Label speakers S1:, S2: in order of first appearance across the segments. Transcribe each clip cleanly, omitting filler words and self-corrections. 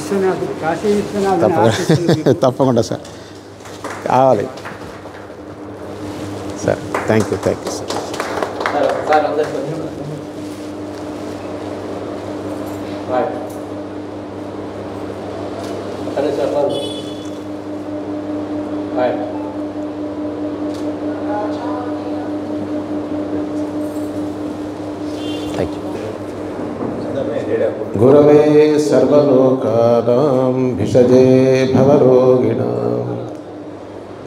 S1: విశ్వనాథుడు కాశీ విశ్వనాథుడు
S2: తప్పకుండా సార్ కావాలి సార్. Thank you sir. గురవే సర్వలోకానాం భిషజే భవరోగిణాం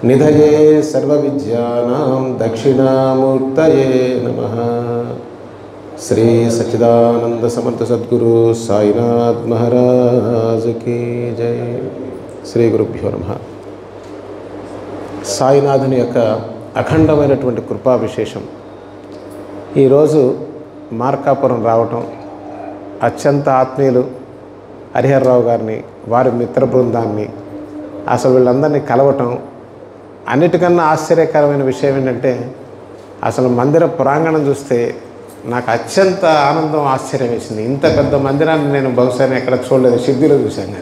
S2: నిధయే సర్వవిద్యానాం దక్షిణామూర్తయే నమః. శ్రీ సచ్చిదానంద సమర్థ సద్గురు సాయినాథ్ మహారాజ్ కీ జై. శ్రీ గురుభ్యో నమః. సాయినాథుని యొక్క అఖండమైనటువంటి కృపా విశేషం ఈరోజు మార్కాపురం రావటం, అత్యంత ఆత్మీయులు హరిహరరావు గారిని, వారి మిత్ర బృందాన్ని, అసలు వీళ్ళందరినీ కలవటం, అన్నిటికన్నా ఆశ్చర్యకరమైన విషయం ఏంటంటే అసలు మందిర ప్రాంగణం చూస్తే నాకు అత్యంత ఆనందం, ఆశ్చర్యం వేసింది. ఇంత పెద్ద మందిరాన్ని నేను బహుశా ఎక్కడ చూడలేదు, షిర్డీలో చూశాను.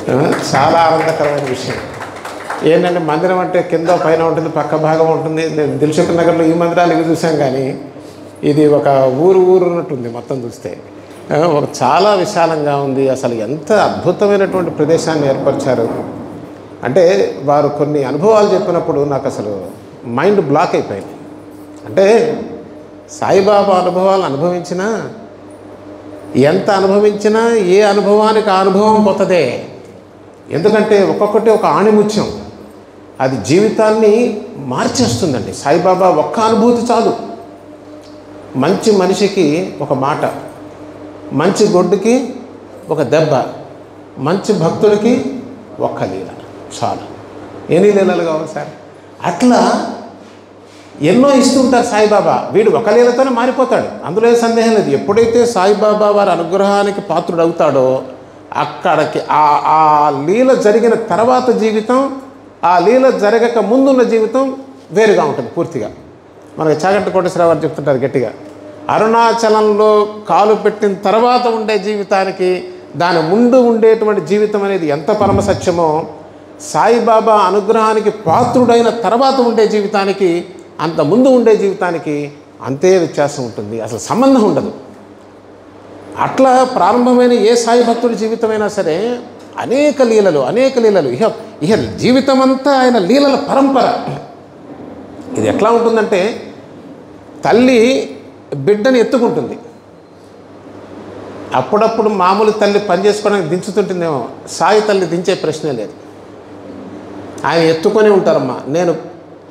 S2: కానీ చాలా ఆనందకరమైన విషయం ఏంటంటే మందిరం అంటే కింద పైన ఉంటుంది, పక్క భాగం ఉంటుంది. నేను దిల్సుఖ్ నగర్లో ఈ మందిరాలు ఇవి చూసాం, కానీ ఇది ఒక ఊరు ఉన్నట్టుంది మొత్తం చూస్తే. ఒక చాలా విశాలంగా ఉంది. అసలు ఎంత అద్భుతమైనటువంటి ప్రదేశాన్ని ఏర్పరిచారు అంటే వారు కొన్ని అనుభవాలు చెప్పినప్పుడు నాకు అసలు మైండ్ బ్లాక్ అయిపోయింది. అంటే సాయిబాబా అనుభవాలు అనుభవించినా, ఎంత అనుభవించినా ఏ అనుభవానికి ఆ అనుభవం కొత్తదే. ఎందుకంటే ఒక్కొక్కటి ఒక ఆణిముత్యం, అది జీవితాన్ని మార్చేస్తుందండి. సాయిబాబా ఒక్క అనుభూతి చాలు. మంచి మనిషికి ఒక మాట, మంచి గొడ్డుకి ఒక దెబ్బ, మంచి భక్తుడికి ఒక్క లీల చాలు. ఎన్ని లీలలు కావాలి సార్? అట్లా ఎన్నో ఇస్తుంటారు సాయిబాబా. వీడు ఒక లీలతోనే మారిపోతాడు, అందులో ఏ సందేహం లేదు. ఎప్పుడైతే సాయిబాబా వారి అనుగ్రహానికి పాత్రుడు అవుతాడో అక్కడికి ఆ లీల జరిగిన తర్వాత జీవితం, ఆ లీల జరగక ముందున్న జీవితం వేరుగా ఉంటుంది పూర్తిగా. మనకి చాగంటి కోటేశ్వరరావు గారు చెప్తుంటారు గట్టిగా, అరుణాచలంలో కాలు పెట్టిన తర్వాత ఉండే జీవితానికి దాని ముందు ఉండేటువంటి జీవితం అనేది ఎంత పరమ సత్యమో, సాయిబాబా అనుగ్రహానికి పాత్రుడైన తర్వాత ఉండే జీవితానికి అంత ముందు ఉండే జీవితానికి అంతే వ్యత్యాసం ఉంటుంది. అసలు సంబంధం ఉండదు. అట్లా ప్రారంభమైన ఏ సాయి భక్తుడి జీవితమైనా సరే అనేక లీలలు ఇహ జీవితం అంతా ఆయన లీలల పరంపర. ఇది ఎట్లా ఉంటుందంటే తల్లి బిడ్డని ఎత్తుకుంటుంది. అప్పుడప్పుడు మామూలు తల్లి పని చేసుకోవడానికి దించుతుంటుందేమో, సాయి తల్లి దించే ప్రశ్నే లేదు. ఆయన ఎత్తుకొని ఉంటారమ్మా. నేను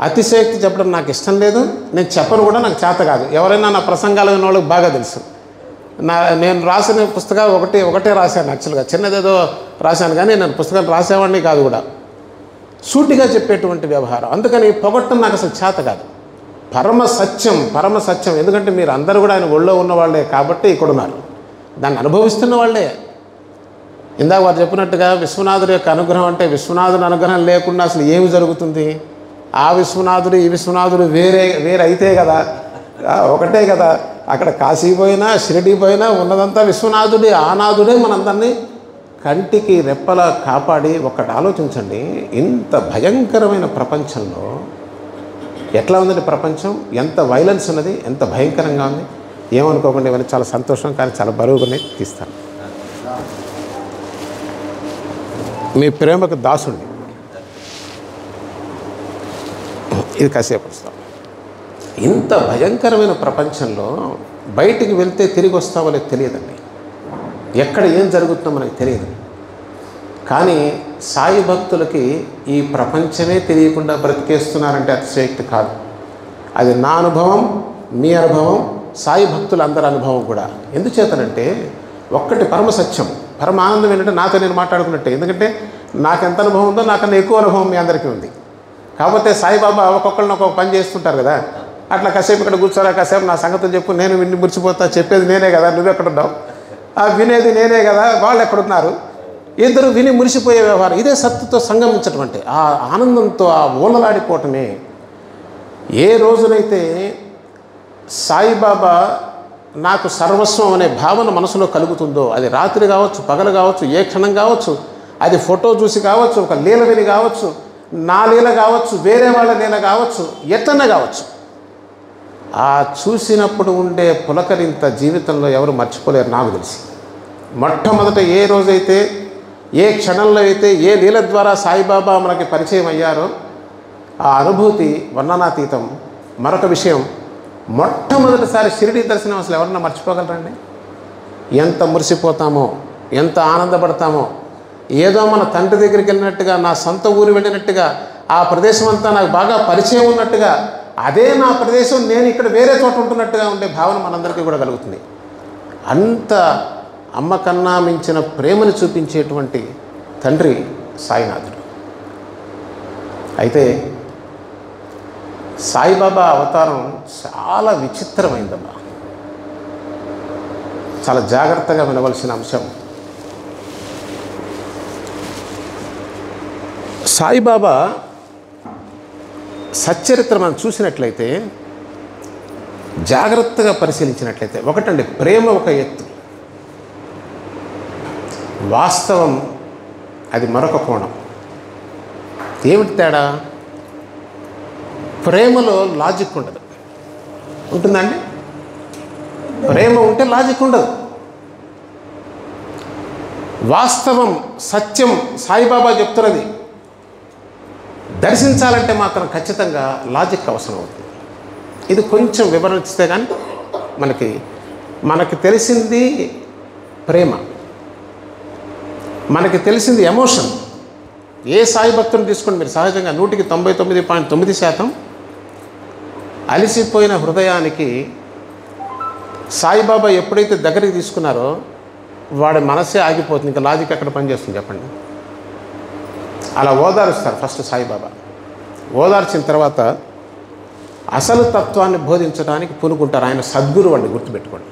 S2: అతిశయోక్తి చెప్పడం నాకు ఇష్టం లేదు, నేను చెప్పను కూడా, నాకు చేత కాదు. ఎవరైనా నా ప్రసంగాలు విన్న వాళ్ళకి బాగా తెలుసు. నేను రాసిన పుస్తకాలు ఒకటే రాశాను. యాక్చువల్గా చిన్నదేదో రాశాను, కానీ నేను పుస్తకాలు రాసేవాడిని కాదు కూడా. సూటిగా చెప్పేటువంటి వ్యవహారం. అందుకని పొగట్టం నాకు అసలు చేత కాదు. పరమ సత్యం. ఎందుకంటే మీరు అందరూ కూడా ఆయన ఒళ్ళో ఉన్నవాళ్లే కాబట్టి ఇక్కడ ఉన్నారు, దాన్ని అనుభవిస్తున్న వాళ్ళే. ఇందాక వారు చెప్పినట్టుగా విశ్వనాథుడి యొక్క అనుగ్రహం అంటే విశ్వనాథుని అనుగ్రహం లేకుండా అసలు ఏమి జరుగుతుంది? ఆ విశ్వనాథుడు ఈ విశ్వనాథుడు వేరే అయితే కదా, ఒకటే కదా. అక్కడ కాశీ పోయినా షిరిడీ పోయినా ఉన్నదంతా విశ్వనాథుడే, ఆనాథుడే మనందరినీ కంటికి రెప్పలా కాపాడి. ఒక్కటి ఆలోచించండి, ఇంత భయంకరమైన ప్రపంచంలో ఎట్లా ఉందండి ప్రపంచం? ఎంత వైలెన్స్ ఉన్నది, ఎంత భయంకరంగా ఉంది. ఏమనుకోకుండా ఇవన్నీ చాలా సంతోషం, కానీ చాలా బరువుగానే తీస్తాను. మీ ప్రేమకు దాసుడిని. ఇది కాసేపు వస్తాం. ఇంత భయంకరమైన ప్రపంచంలో బయటికి వెళ్తే తిరిగి వస్తామో లేదు తెలియదండి. ఎక్కడ ఏం జరుగుతుందో మనకు తెలియదు. కానీ సాయి భక్తులకి ఈ ప్రపంచమే తెలియకుండా బ్రతికేస్తున్నారంటే అతిశయోక్తి కాదు. అది నా అనుభవం, మీ అనుభవం, సాయి భక్తులందరి అనుభవం కూడా. ఎందుచేతనంటే ఒక్కటి పరమ సత్యం, పరమ ఆనందం ఏంటంటే నాతో నేను మాట్లాడుకున్నట్టే. ఎందుకంటే నాకు ఎంత అనుభవం ఉందో నాకన్నా ఎక్కువ అనుభవం మీ అందరికీ ఉంది. కాకపోతే సాయిబాబా ఒక్కొక్కరిని ఒక్కొక్క పని చేస్తుంటారు కదా. అట్లా కాసేపు ఇక్కడ కూర్చోరా, కాసేపు నా సంగతులు చెప్పు, నేను విని మురిచిపోతా. చెప్పేది నేనే కదా, నువ్వెక్కడున్నావు? వినేది నేనే కదా, వాళ్ళు ఎక్కడున్నారు? ఇద్దరు విని మురిసిపోయే వ్యవహారం. ఇదే సత్తుతో సంగమించడం అంటే, ఆ ఆనందంతో ఆ ఊలలాడిపోవటమే. ఏ రోజునైతే సాయిబాబా నాకు సర్వస్వం అనే భావన మనసులో కలుగుతుందో, అది రాత్రి కావచ్చు, పగలు కావచ్చు, ఏ క్షణం కావచ్చు, అది ఫోటో చూసి కావచ్చు, ఒక లీల విని కావచ్చు, నా లీల కావచ్చు, వేరే వాళ్ళ లీల కావచ్చు, ఎట్లన్నా కావచ్చు, ఆ చూసినప్పుడు ఉండే పులకరింత జీవితంలో ఎవరు మర్చిపోలేరు. నాకు తెలిసి మొట్టమొదట ఏ రోజైతే, ఏ క్షణంలో అయితే, ఏ లీల ద్వారా సాయిబాబా మనకి పరిచయం అయ్యారో ఆ అనుభూతి వర్ణనాతీతం. మరొక విషయం, మొట్టమొదటిసారి షిరిడీ దర్శనం అసలు ఎవరన్నా మర్చిపోగలరండి? ఎంత మురిసిపోతామో, ఎంత ఆనందపడతామో, ఏదో మన తండ్రి దగ్గరికి వెళ్ళినట్టుగా, నా సొంత ఊరు వెళ్ళినట్టుగా, ఆ ప్రదేశం అంతా నాకు బాగా పరిచయం ఉన్నట్టుగా, అదే నా ప్రదేశం, నేను ఇక్కడ వేరే చోట ఉంటున్నట్టుగా ఉండే భావన మనందరికీ కూడా కలుగుతుంది. అంత అమ్మ కన్నా మించిన ప్రేమను చూపించేటువంటి తండ్రి సాయినాథుడు. అయితే సాయిబాబా అవతారం చాలా విచిత్రమైందమ్మా. చాలా జాగ్రత్తగా వినవలసిన అంశం. సాయిబాబా సచ్చరిత్ర మనం చూసినట్లయితే, జాగ్రత్తగా పరిశీలించినట్లయితే, ఒకటండి, ప్రేమ ఒక ఎత్తు, వాస్తవం అది మరొక కోణం. ఏమిటి తేడా? ప్రేమలో లాజిక్ ఉండదు. ఉంటుందండి? ప్రేమ ఉంటే లాజిక్ ఉండదు. వాస్తవం, సత్యం సాయిబాబా చెప్తున్నది దర్శించాలంటే మాత్రం ఖచ్చితంగా లాజిక్ అవసరం అవుతుంది. ఇది కొంచెం వివరించితే కానీ మనకి తెలిసింది ప్రేమ, మనకి తెలిసింది ఎమోషన్. ఏ సాయి భక్తుని తీసుకోండి మీరు, సహజంగా 99.9% అలిసిపోయిన హృదయానికి సాయిబాబా ఎప్పుడైతే దగ్గరికి తీసుకున్నారో వాడి మనసే ఆగిపోతుంది. ఇంకా లాజిక్ ఎక్కడ పనిచేస్తుంది చెప్పండి? అలా ఓదారుస్తారు ఫస్ట్ సాయిబాబా. ఓదార్చిన తర్వాత అసలు తత్వాన్ని బోధించడానికి పూనుకుంటారు. ఆయన సద్గురువు అండి, గుర్తుపెట్టుకోండి.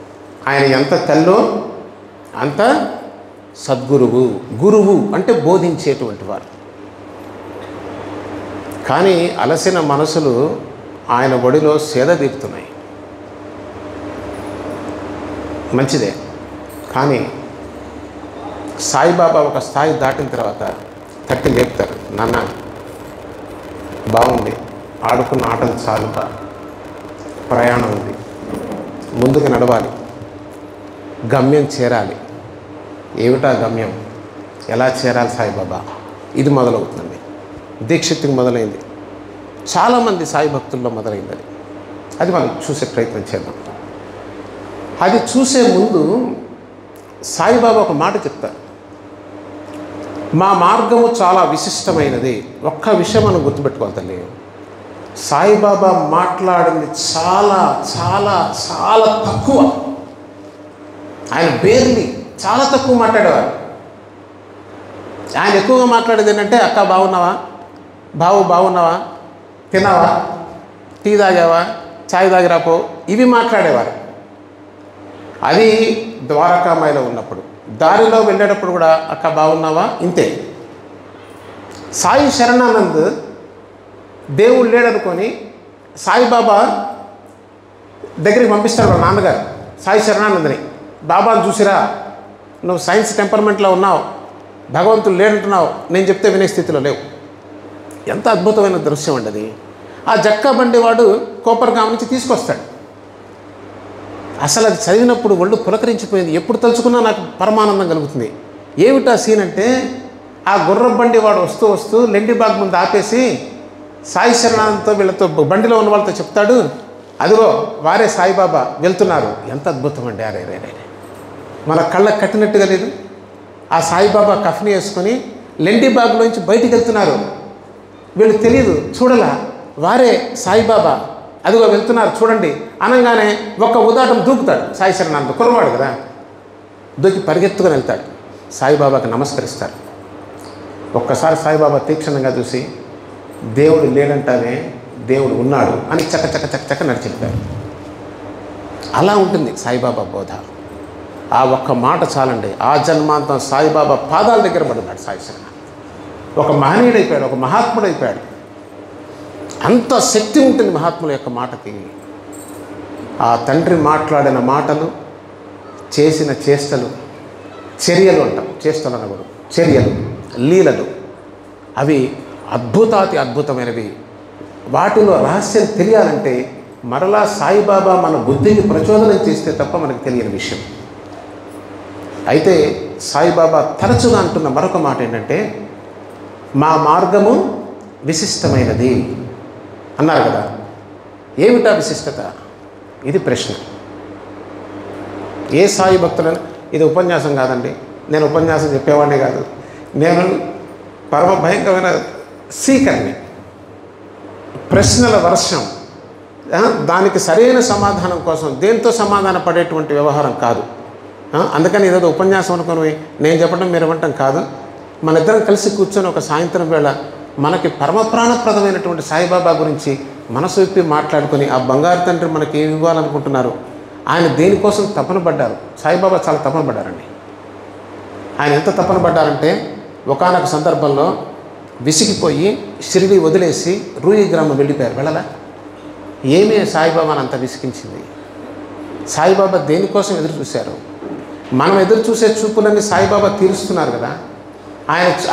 S2: ఆయన ఎంత తెల్లో అంత సద్గురువు. గురువు అంటే బోధించేటువంటి వారు. కానీ అలసిన మనసులు ఆయన ఒడిలో సేద తీరుతున్నాయి. మంచిదే, కానీ సాయిబాబా ఒక స్థాయి దాటిన తర్వాత తట్టి లేపుతారు. నాన్న బాగుంది, ఆడుకున్న ఆటలు చాలుగా, ప్రయాణం ఉంది, ముందుకు నడవాలి, గమ్యం చేరాలి. ఏమిటా గమ్యం? ఎలా చేరాలి సాయిబాబా? ఇది మొదలవుతుంది. దీక్షిత్తుకి మొదలైంది, చాలామంది సాయి భక్తుల్లో మొదలైంది. అది మనం చూసే ప్రయత్నం చేద్దాం. అది చూసే ముందు సాయిబాబా ఒక మాట చెప్తారు. మా మార్గము చాలా విశిష్టమైనది. ఒక్క విషయం మనం గుర్తుపెట్టుకోవాలి తల్లి, సాయిబాబా మాట్లాడింది చాలా చాలా చాలా తక్కువ. ఆయన బేర్లీ చాలా తక్కువ మాట్లాడేవారు. ఆయన ఎక్కువగా మాట్లాడేది ఏంటంటే, అక్క బాగున్నావా, బావు బాగున్నావా, తిన్నావా, టీ తాగావా, ఛాయ్ తాగిరాపో, ఇవి మాట్లాడేవారు. అది ద్వారకామాయిలో ఉన్నప్పుడు. దారిలో వెళ్ళేటప్పుడు కూడా అక్క బాగున్నావా, ఇంతే. సాయి శరణానంద్ దేవుడు లేడనుకొని సాయిబాబా దగ్గరికి పంపిస్తాడు వాళ్ళ నాన్నగారు సాయి శరణానందని. బాబాను చూసిరా, నువ్వు సైన్స్ టెంపర్మెంట్లో ఉన్నావు, భగవంతుడు లేడంటున్నావు, నేను చెప్తే వినే స్థితిలో లేవు. ఎంత అద్భుతమైన దృశ్యం అండి అది. ఆ జక్కా బండి వాడు కోపర్గాం నుంచి తీసుకొస్తాడు. అసలు అది చదివినప్పుడు ఒళ్ళు పులకరించిపోయింది. ఎప్పుడు తలుచుకున్నా నాకు పరమానందం కలుగుతుంది. ఏమిటా సీన్ అంటే, ఆ గుర్రం బండి వాడు వస్తూ వస్తూ లెండిబాగ్ ముందు ఆపేసి సాయి శరణానందతో వీళ్ళతో బండిలో ఉన్న వాళ్ళతో చెప్తాడు, అదిగో వారే సాయిబాబా వెళ్తున్నారు. ఎంత అద్భుతం అండి. అరే రే రే, మన కళ్ళకు కట్టినట్టుగా లేదు. ఆ సాయిబాబా కఫ్ని వేసుకొని లెండిబాగ్లోంచి బయటికి వెళ్తున్నారు. వీళ్ళు తెలియదు, చూడలా, వారే సాయిబాబా అదిగో వెళ్తున్నారు చూడండి అనగానే ఒక్క ఉదాటం దూకుతాడు సాయి శరణానంద. కుర్రవాడు కదా, దూకి పరిగెత్తుకొని వెళ్తాడు. సాయిబాబాకి నమస్కరిస్తారు. ఒక్కసారి సాయిబాబా తీక్షణంగా చూసి, దేవుడు లేడంటానే, దేవుడు ఉన్నాడు అని చక్క చక్క చక్క చక్క నడిచెళ్తారు. అలా ఉంటుంది సాయిబాబా బోధ. ఆ ఒక్క మాట చాలండి. ఆ జన్మాంతం సాయిబాబా పాదాల దగ్గర పడున్నాడు సాయి శరణానంద. ఒక మహనీయుడైపోయాడు, ఒక మహాత్ముడైపోయాడు. అంత శక్తి ఉంటుంది మహాత్ముల యొక్క మాటకి. ఆ తండ్రి మాట్లాడిన మాటలు, చేసిన చేష్టలు, చర్యలు అంటాం, చేష్టలు అనకూడదు, చర్యలు, లీలలు, అవి అద్భుతాతి అద్భుతమైనవి. వాటిలో రహస్యం తెలియాలంటే మరలా సాయిబాబా మన బుద్ధికి ప్రచోదనం చేస్తే తప్ప మనకు తెలియని విషయం. అయితే సాయిబాబా తరచుగా అంటున్న మరొక మాట ఏంటంటే, మా మార్గము విశిష్టమైనది అన్నారు కదా. ఏమిటా విశిష్టత? ఇది ప్రశ్న. ఏ సాయి భక్తులను, ఇది ఉపన్యాసం కాదండి, నేను ఉపన్యాసం చెప్పేవాడినే కాదు, నేను పరమ భయంకరమైన సీకర్ని, ప్రశ్నల వర్షం, దానికి సరైన సమాధానం కోసం దేంతో సమాధాన పడేటువంటి వ్యవహారం కాదు. అందుకని ఏదో ఉపన్యాసం అనుకుని నేను చెప్పడం మీరు ఇవ్వటం కాదు. మన ఇద్దరం కలిసి కూర్చొని ఒక సాయంత్రం వేళ మనకి పరమప్రాణప్రదమైనటువంటి సాయిబాబా గురించి మనసు విప్పి మాట్లాడుకొని, ఆ బంగారు తండ్రి మనకి ఏమి ఇవ్వాలనుకుంటున్నారు, ఆయన దేనికోసం తపన పడ్డారు. సాయిబాబా చాలా తపన పడ్డారండి. ఆయన ఎంత తపన పడ్డారంటే, ఒకానొక సందర్భంలో విసిగిపోయి షిరిడి వదిలేసి రూయి గ్రామం వెళ్ళిపోయారు. వెళ్ళలా? ఏమీ సాయిబాబాని అంత విసిగించింది? సాయిబాబా దేనికోసం ఎదురు చూశారు? మనం ఎదురు చూసే చూపులన్నీ సాయిబాబా తీరుస్తున్నారు కదా.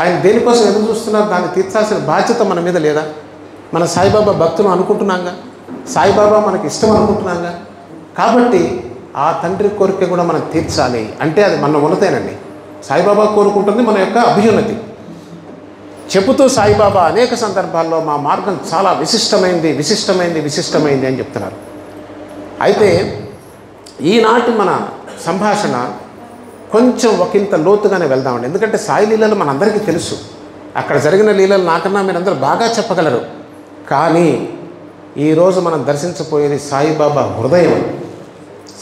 S2: ఆయన దేనికోసం ఎదురు చూస్తున్నారు, దాన్ని తీర్చాల్సిన బాధ్యత మన మీద లేదా? మన సాయిబాబా భక్తులు అనుకుంటున్నాగా, సాయిబాబా మనకి ఇష్టం అనుకుంటున్నాగా. కాబట్టి ఆ తండ్రి కోరిక కూడా మనం తీర్చాలి అంటే అది మన ఉన్నతేనండి. సాయిబాబా కోరుకుంటుంది మన యొక్క అభ్యున్నతి. చెబుతూ సాయిబాబా అనేక సందర్భాల్లో మా మార్గం చాలా విశిష్టమైంది, విశిష్టమైంది, విశిష్టమైంది అని చెప్తున్నారు. అయితే ఈనాటి మన సంభాషణ కొంచెం ఒకంత లోతుగానే వెళ్దామండి. ఎందుకంటే సాయి లీలలు మనందరికీ తెలుసు, అక్కడ జరిగిన లీలలు నాకన్నా మీరందరూ బాగా చెప్పగలరు. కానీ ఈరోజు మనం దర్శించబోయేది సాయిబాబా హృదయం.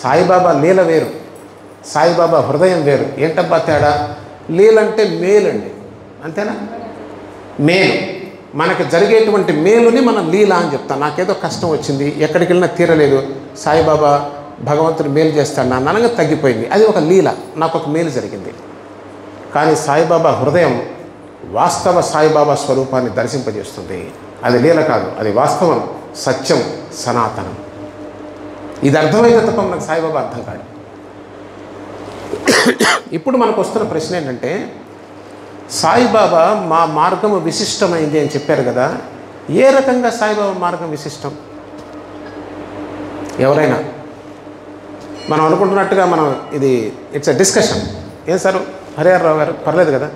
S2: సాయిబాబా లీల వేరు, సాయిబాబా హృదయం వేరు. ఏంటబ్బా తేడా? లీలంటే మేలండి, అంతేనా? మేలు, మనకు జరిగేటువంటి మేలుని మనం లీల అని చెప్తాం. నాకేదో కష్టం వచ్చింది, ఎక్కడికి వెళ్ళినా తీరలేదు, సాయిబాబా భగవంతుడు మేలు చేస్తాడు, నా అనగా తగ్గిపోయింది, అది ఒక లీల, నాకు ఒక మేలు జరిగింది. కానీ సాయిబాబా హృదయం వాస్తవ సాయిబాబా స్వరూపాన్ని దర్శింపజేస్తుంది. అది లీల కాదు, అది వాస్తవం, సత్యం, సనాతనం. ఇది అర్థమైతే తప్ప మనకు సాయిబాబా అర్థం కాదు. ఇప్పుడు మనకు వస్తున్న ప్రశ్న ఏంటంటే, సాయిబాబా మా మార్గము విశిష్టమైంది అని చెప్పారు కదా, ఏ రకంగా సాయిబాబా మార్గం విశిష్టం? ఎవరైనా మనం అనుకుంటున్నట్టుగా మనం ఇది ఇట్స్ ఎ డిస్కషన్. ఏం సార్ హరిహరరావు గారు, పర్లేదు కదా?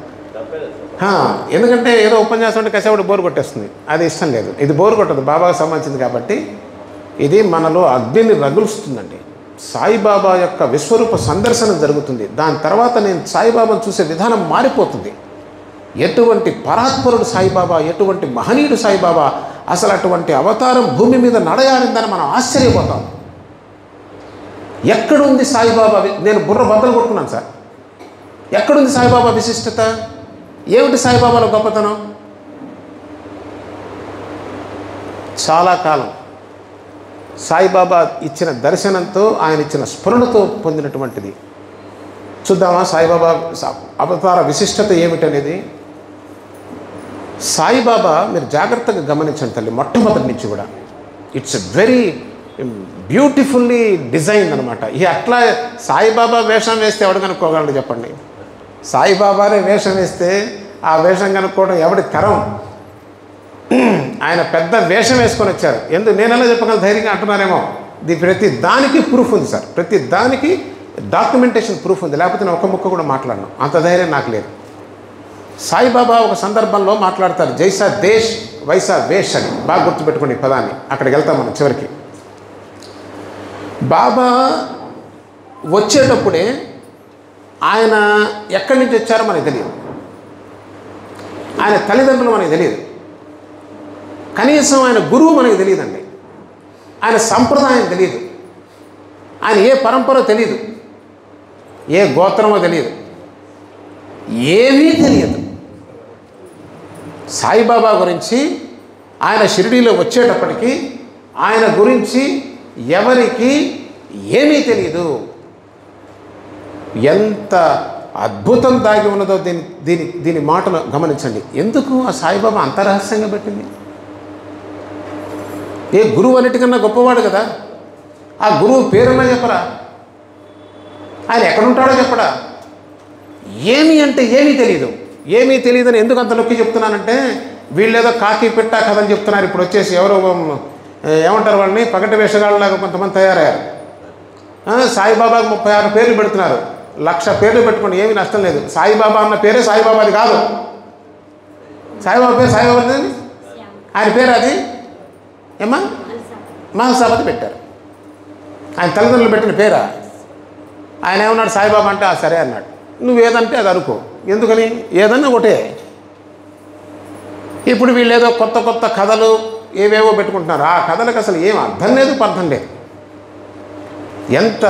S2: ఎందుకంటే ఏదో ఉపన్యాసం అంటే కసేపటి బోరు కొట్టేస్తుంది, అది ఇష్టం లేదు. ఇది బోరు కొట్టదు, బాబాకు సంబంధించింది కాబట్టి ఇది మనలో అగ్నిని రగులుస్తుందండి. సాయిబాబా యొక్క విశ్వరూప సందర్శనం జరుగుతుంది, దాని తర్వాత నేను సాయిబాబాను చూసే విధానం మారిపోతుంది. ఎటువంటి పరాత్పరుడు సాయిబాబా, ఎటువంటి మహనీయుడు సాయిబాబా, అసలు అటువంటి అవతారం భూమి మీద నడయారిందని మనం ఆశ్చర్యపోతాం. ఎక్కడుంది సాయిబాబా? నేను బుర్ర బద్దలు కొట్టుకున్నాను సార్. ఎక్కడుంది సాయిబాబా విశిష్టత? ఏమిటి సాయిబాబాలో గొప్పతనం? చాలా కాలం సాయిబాబా ఇచ్చిన దర్శనంతో, ఆయన ఇచ్చిన స్ఫురణతో పొందినటువంటిది. చూద్దామా సాయిబాబా అవతార విశిష్టత ఏమిటనేది? సాయిబాబా మీరు జాగ్రత్తగా గమనించండి తల్లి, మొట్టమొదటి నుంచి కూడా ఇట్స్ వెరీ బ్యూటిఫుల్లీ డిజైన్ అనమాట. ఈ అట్లా సాయిబాబా వేషం వేస్తే ఎవడు కనుక్కోగలడు చెప్పండి? సాయిబాబానే వేషం వేస్తే ఆ వేషం కనుక్కోవడం ఎవడి తరం? ఆయన పెద్ద వేషం వేసుకొని వచ్చారు. నేనెలా చెప్పగలను ధైర్యంగా అంటున్నారేమో. ప్రతి దానికి ప్రూఫ్ ఉంది సార్, ప్రతి దానికి డాక్యుమెంటేషన్ ప్రూఫ్ ఉంది, లేకపోతే నేను ఒక ముక్క కూడా మాట్లాడను, అంత ధైర్యం నాకు లేదు. సాయిబాబా ఒక సందర్భంలో మాట్లాడతారు, జైసా దేశ్ వైసా వేష్ అని. బాగా గుర్తుపెట్టుకోండి ఈ పదాన్ని, అక్కడికి వెళ్తాం మనం చివరికి. బాబా వచ్చేటప్పుడే ఆయన ఎక్కడి నుంచి వచ్చారో మనకు తెలియదు, ఆయన తల్లిదండ్రులు మనకు తెలియదు, కనీసం ఆయన గురువు మనకు తెలియదండి, ఆయన సంప్రదాయం తెలియదు, ఆయన ఏ పరంపర తెలియదు, ఏ గోత్రమో తెలియదు, ఏమీ తెలియదు. సాయిబాబా గురించి ఆయన షిరిడీలో వచ్చేటప్పటికి ఆయన గురించి ఎవరికి ఏమీ తెలియదు. ఎంత అద్భుతం దాగి ఉన్నదో దీని మాటలు గమనించండి. ఎందుకు ఆ సాయిబాబా అంత రహస్యంగా పెట్టింది? ఏ గురువు అన్నిటికన్నా గొప్పవాడు కదా. ఆ గురువు పేరున్నా చెప్పరా, ఆయన ఎక్కడుంటాడో చెప్పడా, ఏమి అంటే ఏమీ తెలియదు. ఏమీ తెలియదని ఎందుకు అంత నొక్కి చెప్తున్నానంటే, వీళ్ళేదో కాకి పెట్ట కథని చెప్తున్నారు. ఇప్పుడు వచ్చేసి ఎవరో ఏమంటారు వాళ్ళని, పగటి వేషగాళ్ళలాగా కొంతమంది తయారయ్యారు. సాయిబాబాకు 36 పేర్లు పెడుతున్నారు. 1,00,000 పేర్లు పెట్టుకోండి, ఏమీ నష్టం లేదు. సాయిబాబా అన్న పేరే సాయిబాబాది కాదు. సాయిబాబా పేరు సాయిబాబాది, ఆయన పేరు అది ఏమా మహసాబాది పెట్టారు. ఆయన తల్లిదండ్రులు పెట్టిన పేరా? ఆయన ఏమన్నాడు, సాయిబాబా అంటే సరే అన్నాడు. నువ్వు ఏదంటే అది అనుకో, ఎందుకని ఏదన్నా ఒకటే. ఇప్పుడు వీళ్ళు ఏదో కొత్త కొత్త కథలు ఏవేవో పెట్టుకుంటున్నారు. ఆ కథలకు అసలు ఏం అర్థం లేదు, పర్థం లేదు. ఎంత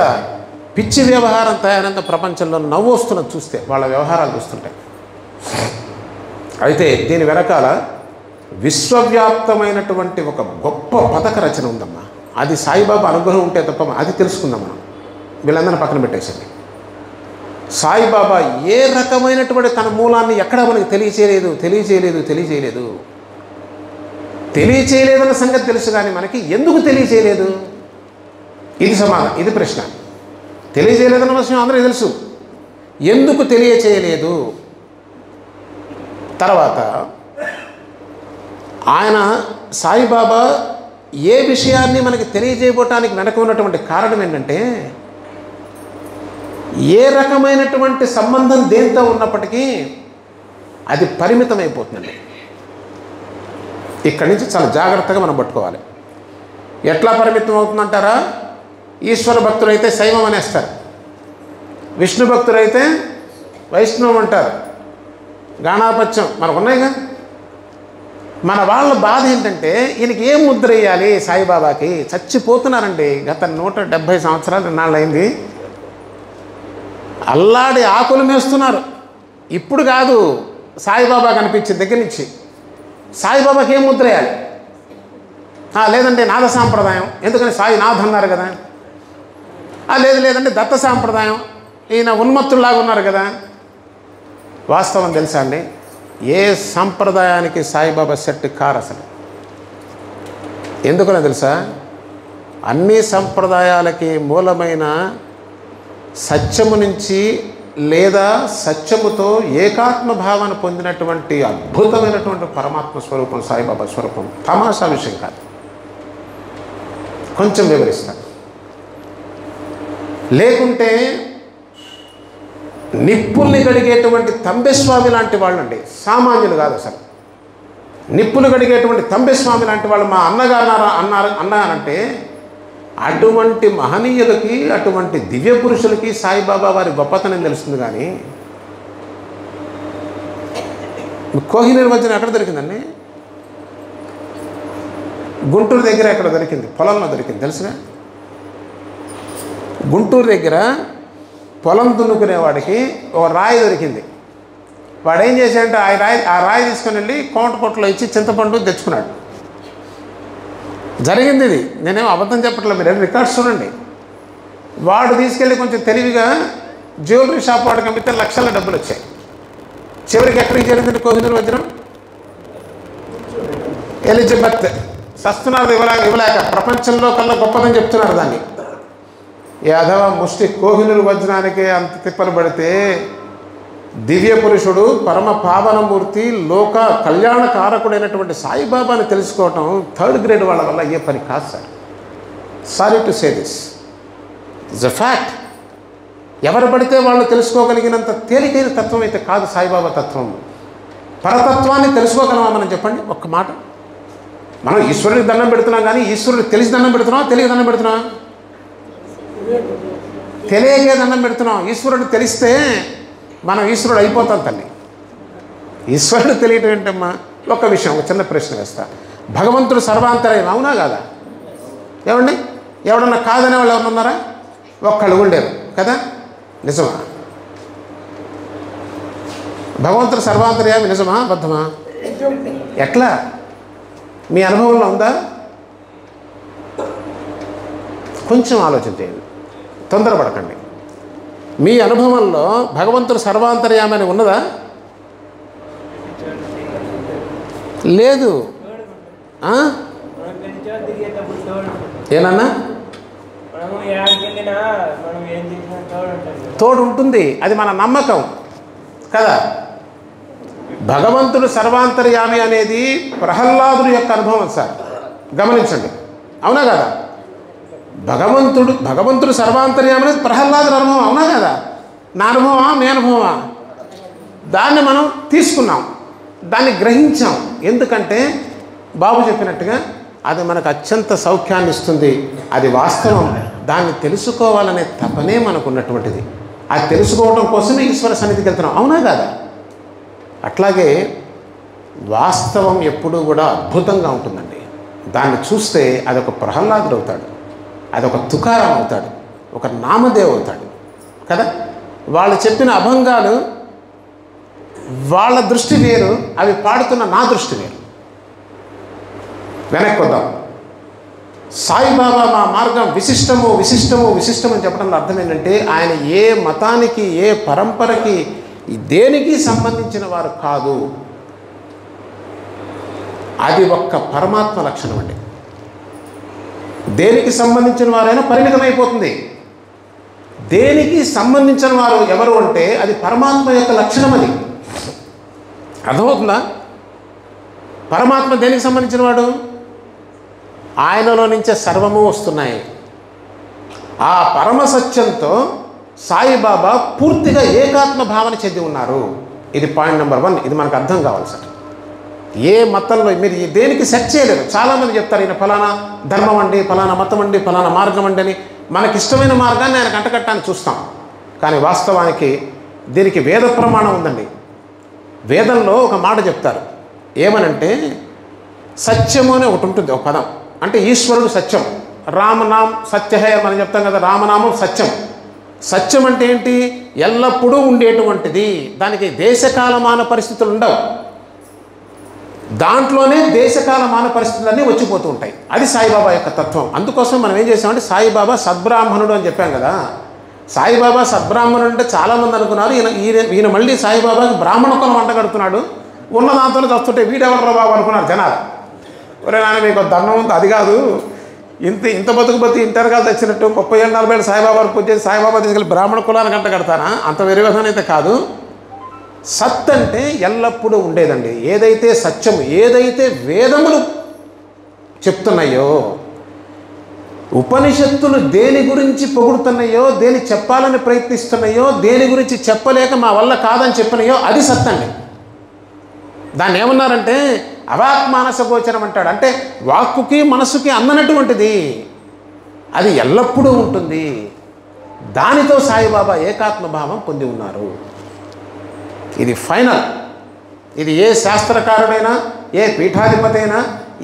S2: పిచ్చి వ్యవహారం తయారైన ప్రపంచంలో నవ్వు వస్తున్నది చూస్తే, వాళ్ళ వ్యవహారాలు చూస్తుంటాయి. అయితే దీని వెనకాల విశ్వవ్యాప్తమైనటువంటి ఒక గొప్ప పథక రచన ఉందమ్మా. అది సాయిబాబా అనుగ్రహం ఉంటే తప్ప అది తెలుసుకుందాం మనం. వీళ్ళందరినీ పక్కన పెట్టేసండి. సాయిబాబా ఏ రకమైనటువంటి తన మూలాన్ని ఎక్కడా మనకి తెలియచేయలేదన్న సంగతి తెలుసు, కానీ మనకి ఎందుకు తెలియచేయలేదు, ఇది సమాధానం, ఇది ప్రశ్న. తెలియచేయలేదన్న విషయం అందరికీ తెలుసు, ఎందుకు తెలియచేయలేదు. తర్వాత ఆయన సాయిబాబా ఏ విషయాన్ని మనకి తెలియజేయబోటానికి వెనక ఉన్నటువంటి కారణం ఏంటంటే, ఏ రకమైనటువంటి సంబంధం దేంతో ఉన్నప్పటికీ అది పరిమితమైపోతుందండి. ఇక్కడి నుంచి చాలా జాగ్రత్తగా మనం పట్టుకోవాలి. ఎట్లా పరిమితం అవుతుందంటారా? ఈశ్వర భక్తులైతే శైవం అనేస్తారు, విష్ణు భక్తులైతే వైష్ణవం అంటారు, గాణాపత్యం మనకు ఉన్నాయిగా. మన వాళ్ళ బాధ ఏంటంటే, ఈయనకి ఏం ముద్ర వేయాలి సాయిబాబాకి? చచ్చిపోతున్నారండి. గత 170 సంవత్సరాలు నాళ్ళైంది, అల్లాడి ఆకులు మేస్తున్నారు. ఇప్పుడు కాదు, సాయిబాబా కనిపించే దగ్గర నుంచి సాయిబాబాకి ఏం ముద్ర వేయాలి? లేదంటే నాద సాంప్రదాయం, ఎందుకని సాయి నాథ్ అన్నారు కదా. లేదంటే దత్త సాంప్రదాయం, ఈయన ఉన్మత్తుల్లాగా ఉన్నారు కదా. వాస్తవం తెలుసా అండి, ఏ సంప్రదాయానికి సాయిబాబా సెట్ కారు అసలు. ఎందుకని తెలుసా? అన్ని సంప్రదాయాలకి మూలమైన సత్యము నుంచి లేదా సత్యముతో ఏకాత్మ భావన పొందినటువంటి అద్భుతమైనటువంటి పరమాత్మ స్వరూపం సాయిబాబా స్వరూపం. తమాషా విషయం కాదు. కొంచెం వివరిస్తాను. లేకుంటే నిప్పుల్ని కడిగేటువంటి తంబెస్వామి లాంటి వాళ్ళండి, సామాన్యులు కాదు అసలు. నిప్పులు కడిగేటువంటి తంబెస్వామి లాంటి వాళ్ళు మా అన్నారంటే, అటువంటి మహనీయులకి, అటువంటి దివ్య పురుషులకి సాయిబాబా వారి గొప్పతనం తెలుస్తుంది. కానీ కోహినూర్ వజ్రం ఎక్కడ దొరికిందండి? గుంటూరు దగ్గర ఎక్కడ దొరికింది? పొలంలో దొరికింది, తెలుసుగా. గుంటూరు దగ్గర పొలం దున్నుకునేవాడికి ఒక రాయి దొరికింది. వాడు ఏం చేశాడంటే, ఆ రాయి తీసుకుని వెళ్ళి కోటకొట్లో ఇచ్చి చింతపండు తెచ్చుకున్నాడు. జరిగింది ఇది, నేనేం అబద్ధం చెప్పట్లేదు, మీరు రికార్డ్స్ చూడండి. వాడు తీసుకెళ్ళి కొంచెం తెలివిగా జ్యువెలరీ షాప్ వాడికి అమ్మితే లక్షల డబ్బులు వచ్చాయి. చివరికి ఎక్కడికి చేరిందంటే కోహినూర్ వజ్రం ఎలిజబెత్ సస్తున్నారు ఇవ్వలేక, ప్రపంచంలో కల్లా గొప్పదని చెప్తున్నారు దాన్ని. యాదవ ముష్టి కోహినూర్ వజ్రానికి అంత తిప్పలు పడితే, దివ్య పురుషుడు పరమ పావనమూర్తి లోక కళ్యాణ కారకుడైనటువంటి సాయిబాబాని తెలుసుకోవటం 3rd గ్రేడ్ వాళ్ళ వల్ల అయ్యే పని కాదు sir. Sorry to say this, it's a fact. ఎవరు పడితే వాళ్ళు తెలుసుకోగలిగినంత తేలికైన తత్వం అయితే కాదు సాయిబాబా తత్వం. పరతత్వాన్ని తెలుసుకోగలమా మనం? చెప్పండి ఒక్క మాట. మనం ఈశ్వరుడికి దండం పెడుతున్నాం, కానీ ఈశ్వరుడికి తెలిసి దండం పెడుతున్నాం, తెలియక దండం పెడుతున్నాం? తెలియకే దండం పెడుతున్నాం. ఈశ్వరుడు తెలిస్తే మనం ఈశ్వరుడు అయిపోతాం తల్లి. ఈశ్వరుడు తెలియటం ఏంటమ్మా? ఒక్క విషయం, ఒక చిన్న ప్రశ్న వేస్తా. భగవంతుడు సర్వాంతరయం, అవునా కాదా? ఏమండి, ఎవడన్నా కాదనే వాళ్ళు ఎవరు ఉన్నారా? ఒక్కళ్ళు ఉండేరు కదా, నిజమా? భగవంతుడు సర్వాంతర్యామి నిజమా అబద్ధమా? ఎట్లా? మీ అనుభవంలో ఉందా? కొంచెం ఆలోచన చేయండి, తొందరపడకండి. మీ అనుభవంలో భగవంతుడు సర్వాంతర్యామి అని ఉన్నదా? లేదు. ఏనన్నా తోడు ఉంటుంది. అది మన నమ్మకం కదా. భగవంతుడు సర్వాంతర్యామి అనేది ప్రహ్లాదుడి యొక్క అనుభవం సార్, గమనించండి. అవునా కదా? భగవంతుడు సర్వాంతర్యామి అనేది ప్రహ్లాదుడి అనుభవం. అవునా కదా? నా అనుభవమా, మీ అనుభవమా? దాన్ని మనం తీసుకున్నాం, దాన్ని గ్రహించాం. ఎందుకంటే బాబు చెప్పినట్టుగా అది మనకు అత్యంత సౌఖ్యాన్ని ఇస్తుంది. అది వాస్తవం. దాన్ని తెలుసుకోవాలనే తపనే మనకు ఉన్నటువంటిది. అది తెలుసుకోవడం కోసమే ఈశ్వర సన్నిధికి వెళ్తున్నాం. అవునా కాదా? అట్లాగే వాస్తవం ఎప్పుడూ కూడా అద్భుతంగా ఉంటుందండి. దాన్ని చూస్తే అదొక ప్రహ్లాదుడు అవుతాడు, అదొక తుకారాం అవుతాడు, ఒక నామదేవ్ అవుతాడు కదా. వాళ్ళు చెప్పిన అభంగాలు వాళ్ళ దృష్టి వేరు, అవి పాడుతున్న నా దృష్టి వేరు. వెనక్కి వద్దాం. సాయిబాబా మా మార్గం విశిష్టము విశిష్టము విశిష్టం అని చెప్పడంలో అర్థం ఏంటంటే ఆయన ఏ మతానికి, ఏ పరంపరకి, దేనికి సంబంధించిన వారు కాదు. అది ఒక్క పరమాత్మ లక్షణం అండి. దేనికి సంబంధించిన వారైనా పరిమితమైపోతుంది. దేనికి సంబంధించిన వారు ఎవరు అంటే అది పరమాత్మ యొక్క లక్షణం. అది అర్థమవుతుందా? పరమాత్మ దేనికి సంబంధించిన వాడు? ఆయనలో నుంచే సర్వము వస్తున్నాయి. ఆ పరమ సత్యంతో సాయిబాబా పూర్తిగా ఏకాత్మ భావన చెంది ఉన్నారు. ఇది పాయింట్ నెంబర్ 1. ఇది మనకు అర్థం కావాలి సార్. ఏ మతంలో మీరు దేనికి సెర్చ్ చేయలేరు. చాలామంది చెప్తారు ఈయన ఫలానా ధర్మం అండి, ఫలానా మతం అండి, ఫలానా మార్గం అండి అని. మనకిష్టమైన మార్గాన్ని ఆయన కంటకట్టాన్ని చూస్తాం. కానీ వాస్తవానికి దీనికి వేద ప్రమాణం ఉందండి. వేదంలో ఒక మాట చెప్తారు. ఏమనంటే సత్యము అని ఒకటి ఉంటుంది, ఒక పదం. అంటే ఈశ్వరుడు సత్యం. రామనామం సత్యహే మనం చెప్తాం కదా, రామనామం సత్యం. సత్యం అంటే ఏంటి? ఎల్లప్పుడూ ఉండేటువంటిది. దానికి దేశకాలమాన పరిస్థితులు ఉండవు. దాంట్లోనే దేశకాలమాన పరిస్థితులన్నీ వచ్చిపోతూ ఉంటాయి. అది సాయిబాబా యొక్క తత్వం. అందుకోసం మనం ఏం చేసామంటే సాయిబాబా సద్బ్రాహ్మణుడు అని చెప్పాం కదా. సాయిబాబా సద్బ్రాహ్మణుడు అంటే చాలామంది అనుకున్నారు ఈయన మళ్ళీ సాయిబాబాకి బ్రాహ్మణ కులం వంట కడుతున్నాడు, ఉన్న దాంతోనే వస్తుంటే వీడెవరు బాబు అనుకున్నారు జనాలు. ఒరే నాన్న మీకు దండం ఉంది, అది కాదు, ఇంత బతుకు ఇంటర్ కాదు తెచ్చినట్టు 30 ఏళ్ళు 40 ఏళ్ళు సాయిబాబాకు పూజ చేసి సాయిబాబా తీసుకెళ్ళి బ్రాహ్మణ కులానికి గంట కడతానా? అంత వెరివేదన అయితే కాదు. సత్ అంటే ఎల్లప్పుడూ ఉండేదండి. ఏదైతే సత్యం, ఏదైతే వేదములు చెప్తున్నాయో, ఉపనిషత్తులు దేని గురించి పొగుడుతున్నాయో, దేని చెప్పాలని ప్రయత్నిస్తున్నాయో, దేని గురించి చెప్పలేక మా వల్ల కాదని చెప్పినాయో అది సత్ అండి. దాన్ని ఏమన్నారంటే అవాక్మానస గోచరం అంటాడు. అంటే వాక్కుకి మనసుకి అందనటువంటిది, అది ఎల్లప్పుడూ ఉంటుంది. దానితో సాయిబాబా ఏకాత్మభావం పొంది ఉన్నారు. ఇది ఫైనల్. ఇది ఏ శాస్త్రకారుడైనా, ఏ పీఠాధిపతి అయినా,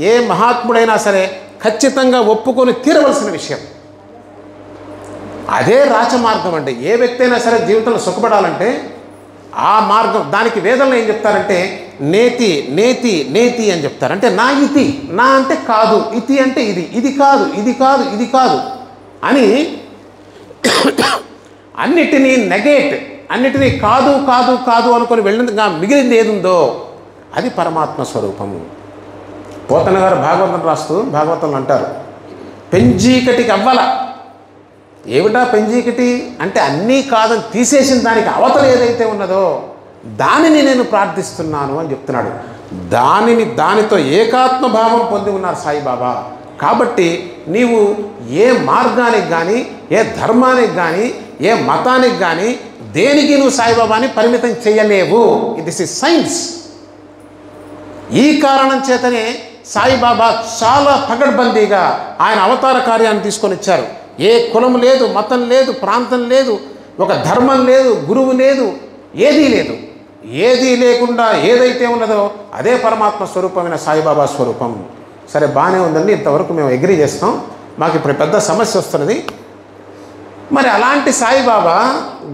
S2: ఏ మహాత్ముడైనా సరే ఖచ్చితంగా ఒప్పుకొని తీరవలసిన విషయం. అదే రాచమార్గం అండి. ఏ వ్యక్తి అయినా సరే జీవితంలో సుఖపడాలంటే ఆ మార్గం. దానికి వేదంలో ఏం చెప్తారంటే నేతి నేతి నేతి అని చెప్తారు. అంటే నా ఇతి, నా అంటే కాదు, ఇతి అంటే ఇది, ఇది కాదు, ఇది కాదు, ఇది కాదు అని అన్నిటినీ నెగేట్, అన్నిటినీ కాదు కాదు కాదు అనుకొని వెళ్ళినందుగా మిగిలింది ఏదుందో అది పరమాత్మ స్వరూపము. పోతన గారు భాగవతం రాస్తూ భాగవతంలో అంటారు, పెంజీకటికి అవ్వల. ఏమిటా పెంజీకటి అంటే అన్నీ కాదని తీసేసిన దానికి అవతల ఏదైతే ఉన్నదో దానిని నేను ప్రార్థిస్తున్నాను అని చెప్తున్నాడు. దానితో ఏకాత్మభావం పొంది ఉన్నారు సాయిబాబా. కాబట్టి నీవు ఏ మార్గానికి కానీ, ఏ ధర్మానికి కానీ, ఏ మతానికి కానీ దేనికి నువ్వు సాయిబాబాని పరిమితం చేయలేవు. This is science. ఈ కారణం చేతనే సాయిబాబా చాలా పగడ్బందీగా ఆయన అవతార కార్యాన్ని తీసుకొని వచ్చారు. ఏ కులం లేదు, మతం లేదు, ప్రాంతం లేదు, ఒక ధర్మం లేదు, గురువు లేదు, ఏదీ లేదు. ఏదీ లేకుండా ఏదైతే ఉన్నదో అదే పరమాత్మ స్వరూపమైన సాయిబాబా స్వరూపం. సరే, బాగానే ఉందండి, ఇంతవరకు మేము అగ్రీ చేస్తాం. మాకు ఇప్పుడు పెద్ద సమస్య వస్తున్నది. మరి అలాంటి సాయిబాబా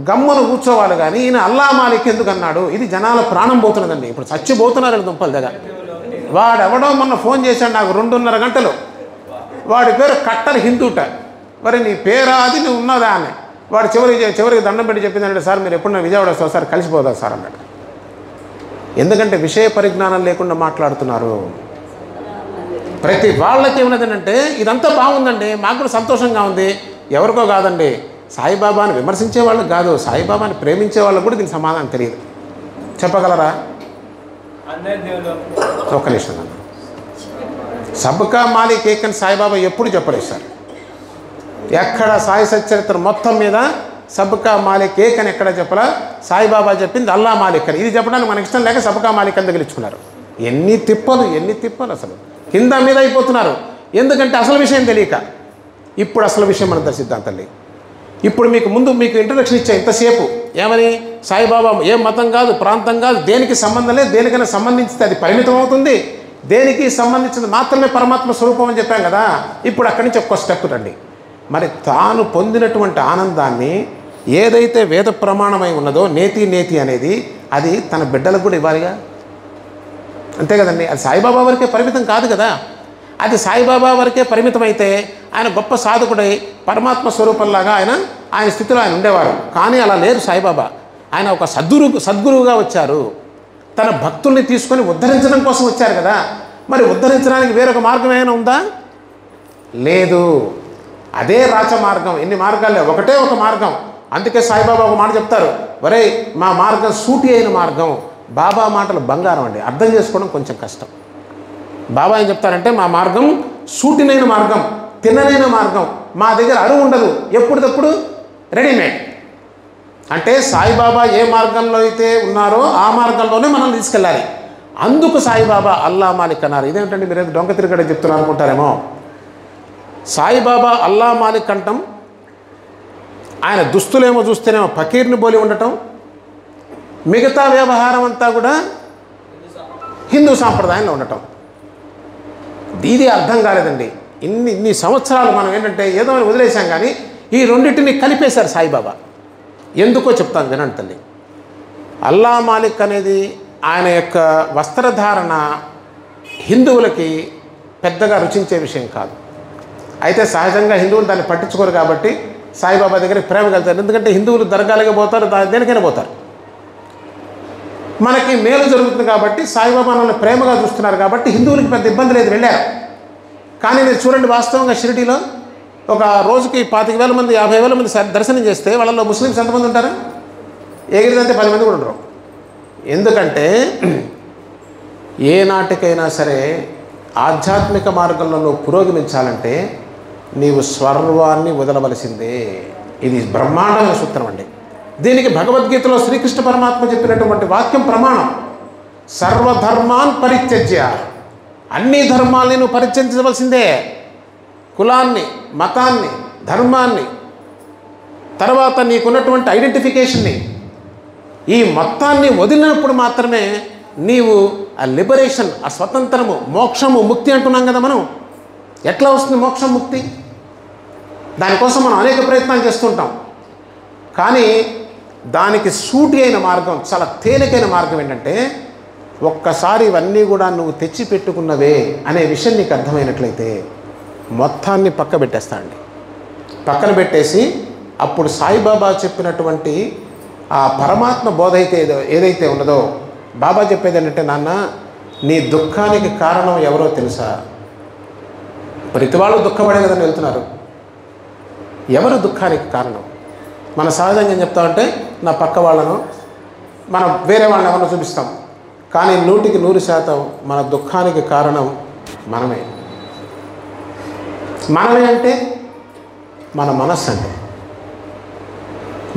S2: గమ్మును కూర్చోవాలి కానీ ఈయన అల్లా మాలిక్ ఎందుకు అన్నాడు? ఇది జనాల ప్రాణం పోతున్నదండి. ఇప్పుడు చచ్చిపోతున్నారు దుంపల దగ్గర. వాడెవడో మొన్న ఫోన్ చేశాడు నాకు 2.5 గంటలు. వాడి పేరు కట్టర్ హిందూట. మరి నీ పేరా అది నువ్వు ఉన్నదా అని. వాడు చివరికి దండం పెట్టి చెప్పిందంటే, సార్ మీరు ఎప్పుడు విజయవాడ వస్తారు సార్, కలిసిపోతారు సార్ అన్నాడు. ఎందుకంటే విషయ పరిజ్ఞానం లేకుండా మాట్లాడుతున్నారు. ప్రతి వాళ్ళకి ఏమన్నదంటే ఇదంతా బాగుందండి, మాకు కూడా సంతోషంగా ఉంది, ఎవరికో కాదండి, సాయిబాబాని విమర్శించే వాళ్ళకి కాదు, సాయిబాబాని ప్రేమించే వాళ్ళకు కూడా దీని సమాధానం తెలియదు. చెప్పగలరా? ఒక్క నిమిషం అన్న. సబ్కా మాలిక్ ఏక్ అని సాయిబాబా ఎప్పుడు చెప్పలేదు సార్. ఎక్కడ సాయి సచ్చరిత్ర మొత్తం మీద సబ్కా మాలిక్ ఏక్ అని ఎక్కడ చెప్పలా. సాయిబాబా చెప్పింది అల్లా మాలిక్ అని. ఇది చెప్పడానికి మనకి ఇష్టం లేక సబ్కా మాలిక్ అని తగిలించుకున్నారు. ఎన్ని తిప్పలు అసలు కింద మీద అయిపోతున్నారు. ఎందుకంటే అసలు విషయం తెలియక. ఇప్పుడు అసలు విషయం మనం దర్శిద్దాం తల్లి. ఇప్పుడు మీకు ఇంట్రొడక్షన్ ఇచ్చా ఇంతసేపు. ఏమని? సాయిబాబా ఏ మతం కాదు, ప్రాంతం కాదు, దేనికి సంబంధం లేదు, దేనికైనా సంబంధించితే అది పరిమితం అవుతుంది, దేనికి సంబంధించింది మాత్రమే పరమాత్మ స్వరూపం అని చెప్పాం కదా. ఇప్పుడు అక్కడి నుంచి ఒక్క స్టెప్ రండి. మరి తాను పొందినటువంటి ఆనందాన్ని ఏదైతే వేద ప్రమాణమై ఉన్నదో నేతి అనేది, అది తన బిడ్డలకు కూడా ఇవ్వాలిగా. అంతే కదండి. అది సాయిబాబా వరకే పరిమితం కాదు కదా. అది సాయిబాబా వరకే పరిమితం అయితే ఆయన గొప్ప సాధకుడై పరమాత్మ స్వరూపంలాగా ఆయన స్థితిలో ఆయన ఉండేవారు. కానీ అలా లేరు సాయిబాబా. ఆయన ఒక సద్గురువుగా వచ్చారు. తన భక్తుల్ని తీసుకొని ఉద్ధరించడం కోసం వచ్చారు కదా. మరి ఉద్ధరించడానికి వేరొక మార్గం ఏమైనా ఉందా? లేదు. అదే రాచ మార్గం. ఎన్ని మార్గాలే, ఒకటే ఒక మార్గం. అందుకే సాయిబాబా ఒక మాట చెప్తారు, ఒరేయ్ మా మార్గం సూటి అయిన మార్గం. బాబా మాటలు బంగారం అండి, అర్థం చేసుకోవడం కొంచెం కష్టం. బాబా ఏం చెప్తారంటే మా మార్గం సూటినైన మార్గం, తిన్ననైన మార్గం, మా దగ్గర అరువు ఉండదు, ఎప్పుడప్పుడు రెడీమేడ్. అంటే సాయిబాబా ఏ మార్గంలో అయితే ఉన్నారో ఆ మార్గంలోనే మనం తీసుకెళ్ళాలి. అందుకు సాయిబాబా అల్లా మాలిక్ అన్నారు. ఇదేంటండి మీరు డొంక తిరగడ చెప్తున్నారు అనుకుంటారేమో. సాయిబాబా అల్లా మాలిక్ అంటాం, ఆయన దుస్తులేమో చూస్తేనేమో ఫకీర్ని పోలి ఉండటం, మిగతా వ్యవహారం అంతా కూడా హిందూ సాంప్రదాయంలో ఉండటం. ఇది అర్థం కాలేదండి. ఇన్ని సంవత్సరాలు మనం ఏంటంటే ఏదో వదిలేసాం, కానీ ఈ రెండింటిని కలిపేశారు సాయిబాబా. ఎందుకో చెప్తాను వినండి తల్లి. అల్లా మాలిక్ అనేది ఆయన యొక్క వస్త్రధారణ హిందువులకి పెద్దగా రుచించే విషయం కాదు. అయితే సహజంగా హిందువులు దాన్ని పట్టించుకోరు కాబట్టి సాయిబాబా దగ్గర ప్రేమ కలుగుతారు. ఎందుకంటే హిందువులు దర్గాలుగా పోతారు, దేనికైనా పోతారు. మనకి మేలు జరుగుతుంది కాబట్టి సాయిబాబా మనల్ని ప్రేమగా చూస్తున్నారు కాబట్టి హిందువులకి పెద్ద ఇబ్బంది లేదు, వెళ్ళారు. కానీ మీరు చూడండి, వాస్తవంగా షిరిడీలో ఒక రోజుకి 25,000 మంది 50,000 మంది దర్శనం చేస్తే వాళ్ళలో ముస్లిమ్స్ ఎంతమంది ఉంటారు? ఎగిరిదంటే 10 మంది కూడా ఉండరు. ఎందుకంటే ఏ నాటికైనా సరే ఆధ్యాత్మిక మార్గంలో నువ్వు పురోగమించాలంటే నీవు స్వర్వాన్ని వదలవలసిందే. ఇది బ్రహ్మాండమైన సూత్రం అండి. దీనికి భగవద్గీతలో శ్రీకృష్ణ పరమాత్మ చెప్పినటువంటి వాక్యం ప్రమాణం. సర్వధర్మాన్ పరిత్యజ్య, అన్ని ధర్మాల్ని నువ్వు పరిత్యజించవలసిందే. కులాన్ని, మతాన్ని, ధర్మాన్ని, తర్వాత నీకున్నటువంటి ఐడెంటిఫికేషన్ని, ఈ మొత్తాన్ని వదిలినప్పుడు మాత్రమే నీవు ఆ లిబరేషన్, ఆ స్వతంత్రము, మోక్షము, ముక్తి అంటున్నాం కదా మనం. ఎట్లా వస్తుంది మోక్షం, ముక్తి? దానికోసం మనం అనేక ప్రయత్నాలు చేస్తుంటాం. కానీ దానికి సూటి అయిన మార్గం, చాలా తేలికైన మార్గం ఏంటంటే ఒక్కసారి ఇవన్నీ కూడా నువ్వు తెచ్చి పెట్టుకున్నవే అనే విషయం నీకు అర్థమైనట్లయితే మొత్తాన్ని పక్క పెట్టేస్తాండి. పక్కన పెట్టేసి అప్పుడు సాయిబాబా చెప్పినటువంటి ఆ పరమాత్మ బోధ అయితే ఏదైతే ఉన్నదో, బాబా చెప్పేది ఏంటంటే, నాన్న నీ దుఃఖానికి కారణం ఎవరో తెలుసా? ప్రతి వాళ్ళు దుఃఖపడే కదని వెళ్తున్నారు. ఎవరు దుఃఖానికి కారణం? మన సహజంగా ఏం చెప్తామంటే నా పక్క వాళ్ళను, మనం వేరే వాళ్ళని ఎవరినో చూపిస్తాం. కానీ 100% మన దుఃఖానికి కారణం మనమే. మనమే అంటే మన మనస్సు. అంటే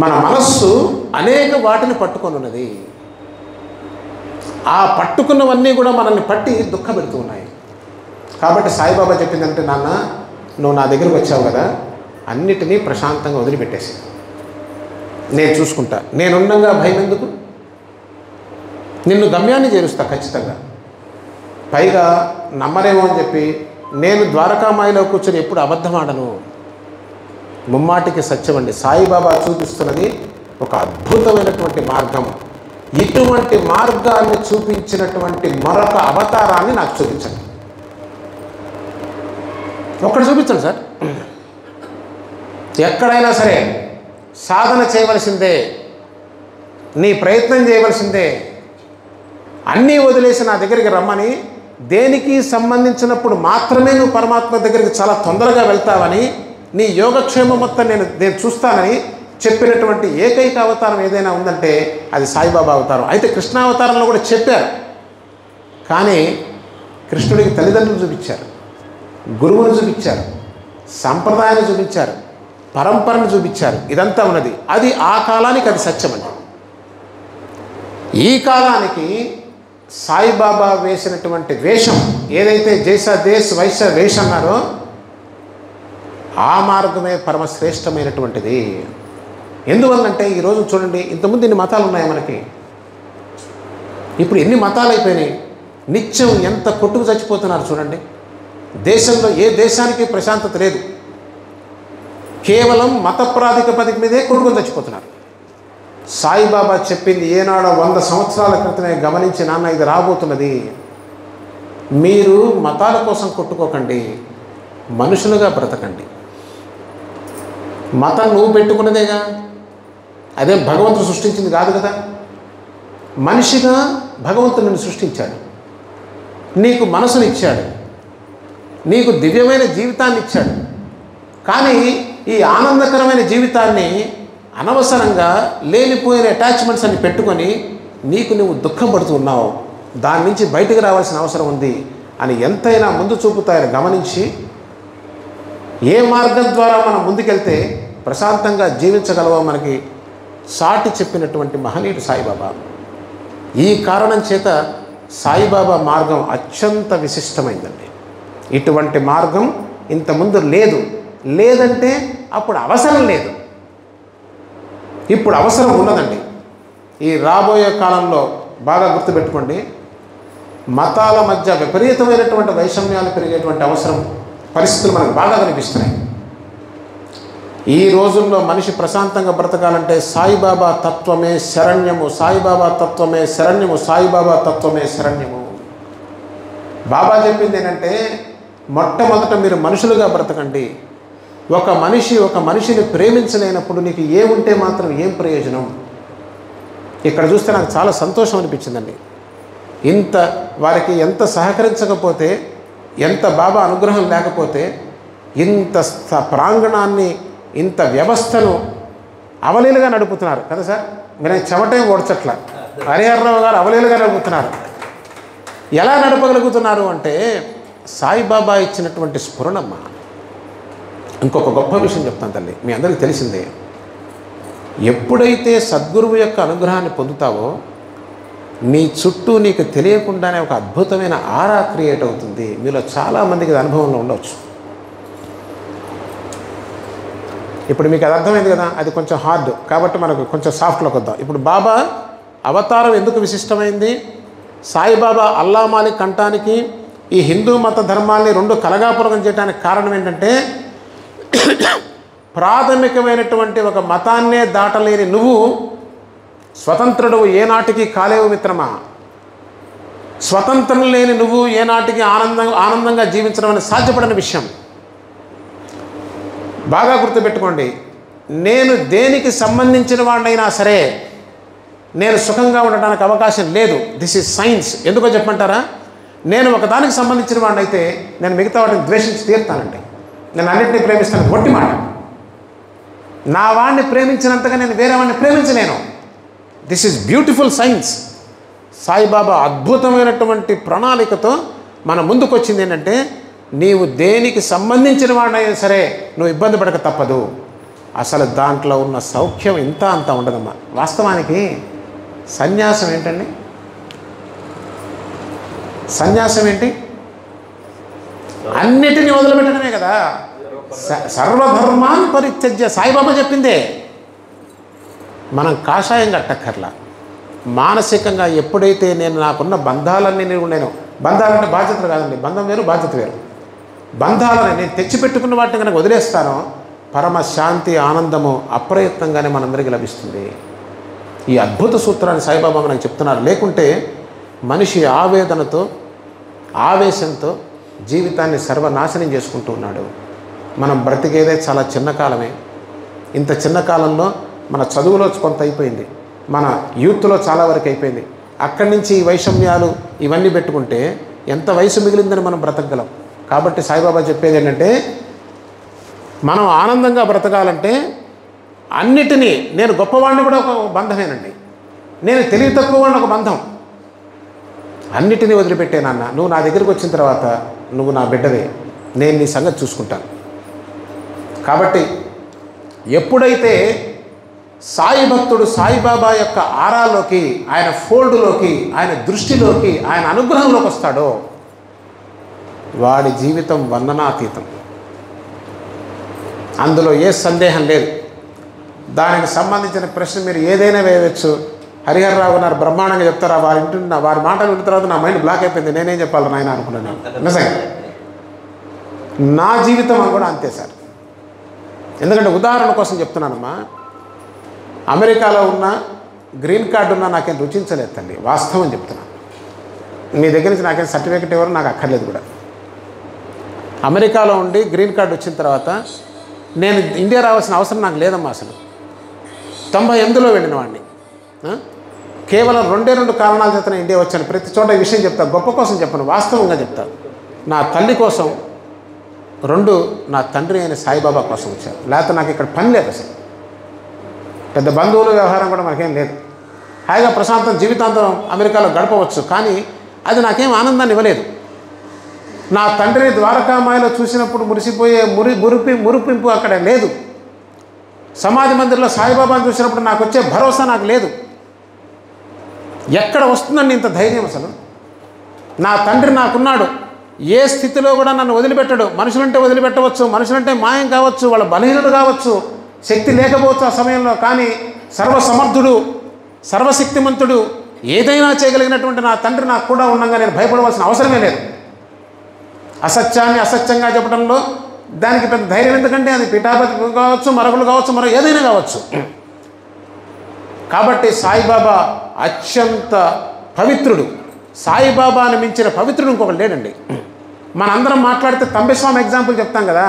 S2: మన మనస్సు అనేక వాటిని పట్టుకొని ఉన్నది. ఆ పట్టుకున్నవన్నీ కూడా మనల్ని పట్టి దుఃఖపెడుతూ ఉన్నాయి. కాబట్టి సాయిబాబా చెప్పిందంటే, నాన్న నువ్వు నా దగ్గరికి వచ్చావు కదా, అన్నిటినీ ప్రశాంతంగా వదిలిపెట్టేసి నేను చూసుకుంటా. నేనుండగా భయం ఎందుకు? నిన్ను గమ్యాన్ని చేరుస్తా ఖచ్చితంగా. పైగా నమ్మరేమో అని చెప్పి నేను ద్వారకామాయిలో కూర్చొని ఎప్పుడు అబద్ధం ఆడను. ముమ్మాటికి సత్యం అండి. సాయిబాబా చూపిస్తున్నది ఒక అద్భుతమైనటువంటి మార్గం. ఇటువంటి మార్గాన్ని చూపించినటువంటి మరొక అవతారాన్ని నాకు చూపించండి. ఒక్కటి చూపించండి సార్. ఎక్కడైనా సరే సాధన చేయవలసిందే, నీ ప్రయత్నం చేయవలసిందే. అన్నీ వదిలేసి నా దగ్గరికి రమ్మని, దేనికి సంబంధించినప్పుడు మాత్రమే నువ్వు పరమాత్మ దగ్గరికి చాలా తొందరగా వెళ్తావని నీ యోగక్షేమం మొత్తం నేను చూస్తానని చెప్పినటువంటి ఏకైక అవతారం ఏదైనా ఉందంటే అది సాయిబాబా అవతారం. అయితే కృష్ణావతారంలో కూడా చెప్పారు, కానీ కృష్ణుడికి తల్లిదండ్రులు చూపించారు, గురువును చూపించారు, సంప్రదాయాన్ని చూపించారు, పరంపరను చూపించారు. ఇదంతా ఉన్నది. అది ఆ కాలానికి అది సత్యమండి. ఈ కాలానికి సాయిబాబా వేసినటువంటి వేషం ఏదైతే జైసా దేశ్ వైసా వేషం అన్నారో ఆ మార్గమే పరమశ్రేష్టమైనటువంటిది. ఎందువల్లంటే ఈరోజు చూడండి, ఇంతకుముందు ఇన్ని మతాలు ఉన్నాయి మనకి, ఇప్పుడు ఎన్ని మతాలు అయిపోయినాయి. నిత్యం ఎంత కొట్టుకు చచ్చిపోతున్నారు చూడండి. దేశంలో ఏ దేశానికి ప్రశాంతత లేదు. కేవలం మత ప్రాతిపదిక మీదే కొట్టుకొని చచ్చిపోతున్నారు. సాయిబాబా చెప్పింది ఏనాడో 100 సంవత్సరాల క్రితమే గమనించి, నాన్న ఇది రాబోతున్నది, మీరు మతాల కోసం కొట్టుకోకండి, మనుషులుగా బ్రతకండి. మతం నువ్వు పెట్టుకున్నదేగా, అదేం భగవంతుడు సృష్టించింది కాదు కదా. మనిషిగా భగవంతుడు నిన్ను సృష్టించాడు, నీకు మనసుని ఇచ్చాడు, నీకు దివ్యమైన జీవితాన్ని ఇచ్చాడు. కానీ ఈ ఆనందకరమైన జీవితాన్ని అనవసరంగా లేనిపోయిన అటాచ్మెంట్స్ అన్ని పెట్టుకొని నీకు నువ్వు దుఃఖం పడుతూ ఉన్నావు. దాని నుంచి బయటకు రావాల్సిన అవసరం ఉంది అని ఎంతైనా ముందు చూపుతాయని గమనించి ఏ మార్గం ద్వారా మనం ముందుకెళ్తే ప్రశాంతంగా జీవించగలవో మనకి సాటి చెప్పినటువంటి మహనీయుడు సాయిబాబా. ఈ కారణం చేత సాయిబాబా మార్గం అత్యంత విశిష్టమైందండి. ఇటువంటి మార్గం ఇంతకుముందు లేదంటే అప్పుడు అవసరం లేదు, ఇప్పుడు అవసరం ఉన్నదండి. ఈ రాబోయే కాలంలో బాగా గుర్తుపెట్టుకోండి, మతాల మధ్య విపరీతమైనటువంటి వైషమ్యాలు పెరిగేటువంటి అవసరం పరిస్థితులు మనకు బాగా కనిపిస్తున్నాయి. ఈ రోజుల్లో మనిషి ప్రశాంతంగా బ్రతకాలంటే సాయిబాబా తత్వమే శరణ్యము, సాయిబాబా తత్వమే శరణ్యము, సాయిబాబా తత్వమే శరణ్యము. బాబా చెప్పింది ఏంటంటే, మొట్టమొదట మీరు మనుషులుగా బ్రతకండి. ఒక మనిషిని ప్రేమించలేనప్పుడు నీకు ఏముంటే మాత్రం ఏం ప్రయోజనం? ఇక్కడ చూస్తే నాకు చాలా సంతోషం అనిపించిందండి. ఇంత వారికి ఎంత సహకరించకపోతే, ఎంత బాబా అనుగ్రహం లేకపోతే ఇంత ప్రాంగణాన్ని, ఇంత వ్యవస్థను అవలీలుగా నడుపుతున్నారు కదా సార్. మీరు చెమటే ఓడ్చట్ల, హరిహరరావు గారు అవలీలుగా నడుపుతున్నారు. ఎలా నడపగలుగుతున్నారు అంటే సాయిబాబా ఇచ్చినటువంటి స్ఫురణమ్మ. ఇంకొక గొప్ప విషయం చెప్తాను తల్లి, మీ అందరికీ తెలిసిందే. ఎప్పుడైతే సద్గురువు యొక్క అనుగ్రహాన్ని పొందుతావో నీ చుట్టూ నీకు తెలియకుండానే ఒక అద్భుతమైన ఆరా క్రియేట్ అవుతుంది. మీలో చాలామందికి అది అనుభవంలో ఉండవచ్చు. ఇప్పుడు మీకు అది అర్థమైంది కదా, అది కొంచెం హార్డ్ కాబట్టి మనకు కొంచెం సాఫ్ట్లోకి వద్దాం. ఇప్పుడు బాబా అవతారం ఎందుకు విశిష్టమైంది? సాయిబాబా అల్లా మాలిక్ కంఠానికి ఈ హిందూ మత ధర్మాల్ని రెండు కలగాపురం చేయడానికి కారణం ఏంటంటే, ప్రాథమికమైనటువంటి ఒక మతాన్నే దాటలేని నువ్వు స్వతంత్రుడు ఏనాటికి కాలేవు మిత్రమా. స్వతంత్రం లేని నువ్వు ఏనాటికి ఆనందంగా జీవించడం అనేది సాధ్యపడని విషయం. బాగా గుర్తుపెట్టుకోండి, నేను దేనికి సంబంధించిన వాడినైనా సరే నేను సుఖంగా ఉండడానికి అవకాశం లేదు. This is science. ఎందుకో చెప్పమంటారా? నేను ఒకదానికి సంబంధించిన వాడిని అయితే నేను మిగతా వాటిని ద్వేషించి తీరుతానండి. నేను అన్నింటినీ ప్రేమిస్తాను, ఒట్టి మాట. నా వాడిని ప్రేమించినంతగా నేను వేరే వాడిని ప్రేమించలేను. This is beautiful science. Saibaba అద్భుతమైనటువంటి ప్రణాళికతో మన ముందుకు వచ్చింది ఏంటంటే, నీవు దేనికి సంబంధించిన వాడినైనా సరే నువ్వు ఇబ్బంది పడక తప్పదు. అసలు దాంట్లో ఉన్న సౌఖ్యం ఇంత అంత ఉండదమ్మా. వాస్తవానికి సన్యాసం ఏంటండి? సన్యాసం ఏంటి? అన్నిటినీ వదిలిపెట్టడమే కదా. సర్వధర్మాన్ పరిత్యజ్య, సాయిబాబా చెప్పిందే. మనం కాషాయం కట్టక్కర్లా. మానసికంగా ఎప్పుడైతే నాకున్న బంధాలన్నీ నేను బంధాలంటే బాధ్యతలు కాదండి, బంధం వేరు బాధ్యత వేరు. బంధాలని నేను తెచ్చిపెట్టుకున్న వాటిని కనుక వదిలేస్తానో పరమ శాంతి ఆనందము అప్రయత్నంగానే మనందరికీ లభిస్తుంది. ఈ అద్భుత సూత్రాన్ని సాయిబాబా మనకు చెప్తున్నారు. లేకుంటే మనిషి ఆవేదనతో ఆవేశంతో జీవితాన్ని సర్వనాశనం చేసుకుంటూ ఉన్నాడు. మనం బ్రతికేదే చాలా చిన్న కాలమే. ఇంత చిన్న కాలంలో మన చదువులో కొంత అయిపోయింది, మన యూత్లో చాలా వరకు అయిపోయింది. అక్కడి నుంచి ఈ వైషమ్యాలు ఇవన్నీ పెట్టుకుంటే ఎంత వయసు మిగిలిందని మనం బ్రతకగలం. కాబట్టి సాయిబాబా చెప్పేది ఏంటంటే, మనం ఆనందంగా బ్రతకాలంటే అన్నిటినీ, నేను గొప్పవాడిని కూడా ఒక బంధమేనండి, నేను తెలివి తక్కువ వాడిని ఒక బంధం. అన్నిటినీ వదిలిపెట్టే నాన్న, నువ్వు నా దగ్గరికి వచ్చిన తర్వాత నువ్వు నా బిడ్డవే, నేను నీ సంగతి చూసుకుంటాను. కాబట్టి ఎప్పుడైతే సాయి భక్తుడు సాయిబాబా యొక్క ఆరాలోకి, ఆయన ఫోల్డ్లోకి, ఆయన దృష్టిలోకి, ఆయన అనుగ్రహంలోకి వస్తాడో వాడి జీవితం వర్ణనాతీతం, అందులో ఏ సందేహం లేదు. దానికి సంబంధించిన ప్రశ్న మీరు ఏదైనా వేయవచ్చు. హరిహరరావు గారు బ్రహ్మాండంగా చెప్తారా, వారి మాటలు విన్న తర్వాత నా మైండ్ బ్లాక్ అయిపోయింది, నేనేం చెప్పాలి నాయన అనుకున్నాను. నిజంగా నా జీవితం కూడా అంతే సార్. ఎందుకంటే ఉదాహరణ కోసం చెప్తున్నానమ్మా, అమెరికాలో ఉన్న గ్రీన్ కార్డు ఉన్నా నాకేం రుచించలేదు తల్లి, వాస్తవం చెప్తున్నాను. మీ దగ్గర నుంచి నాకేం సర్టిఫికెట్ ఎవరు నాకు అక్కర్లేదు కూడా. అమెరికాలో ఉండి గ్రీన్ కార్డు వచ్చిన తర్వాత నేను ఇండియా రావాల్సిన అవసరం నాకు లేదమ్మా. అసలు 98లో వెళ్ళిన వాడిని. కేవలం 2 కారణాల చేత ఇండియా వచ్చాను. ప్రతి చోట ఈ విషయం చెప్తాను, గొప్ప కోసం చెప్పను, వాస్తవంగా చెప్తాను. నా తల్లి కోసం, 2 నా తండ్రి అయిన సాయిబాబా కోసం వచ్చాను. లేకపోతే నాకు ఇక్కడ పని లేదు అసలు. పెద్ద బంధువుల వ్యవహారం కూడా మనకేం లేదు. హాయిగా ప్రశాంతం జీవితాంతం అమెరికాలో గడపవచ్చు, కానీ అది నాకేం ఆనందాన్ని ఇవ్వలేదు. నా తండ్రిని ద్వారకామాయలో చూసినప్పుడు మురిసిపోయే మురిపింపు అక్కడ లేదు. సమాధి మందిర్లో సాయిబాబాను చూసినప్పుడు నాకు వచ్చే భరోసా నాకు లేదు. ఎక్కడ వస్తుందండి ఇంత ధైర్యం అసలు? నా తండ్రి నాకున్నాడు, ఏ స్థితిలో కూడా నన్ను వదిలిపెట్టడు. మనుషులంటే వదిలిపెట్టవచ్చు, మనుషులంటే మాయం కావచ్చు, వాళ్ళ బలహీనుడు కావచ్చు, శక్తి లేకపోవచ్చు ఆ సమయంలో, కానీ సర్వసమర్థుడు, సర్వశక్తిమంతుడు, ఏదైనా చేయగలిగినటువంటి నా తండ్రి నాకు కూడా ఉండగా నేను భయపడవలసిన అవసరమే లేదు. అసత్యాన్ని అసత్యంగా చెప్పడంలో దానికి పెద్ద ధైర్యం ఎందుకంటే అది పిఠాపతి కావచ్చు, మరొకరు కావచ్చు, మరో ఏదైనా కావచ్చు. కాబట్టి సాయిబాబా అత్యంత పవిత్రుడు. సాయిబాబాని మించిన పవిత్రుడు ఇంకొకటి లేడండి. మనందరం మాట్లాడితే తంబిస్వామి ఎగ్జాంపుల్ చెప్తాం కదా,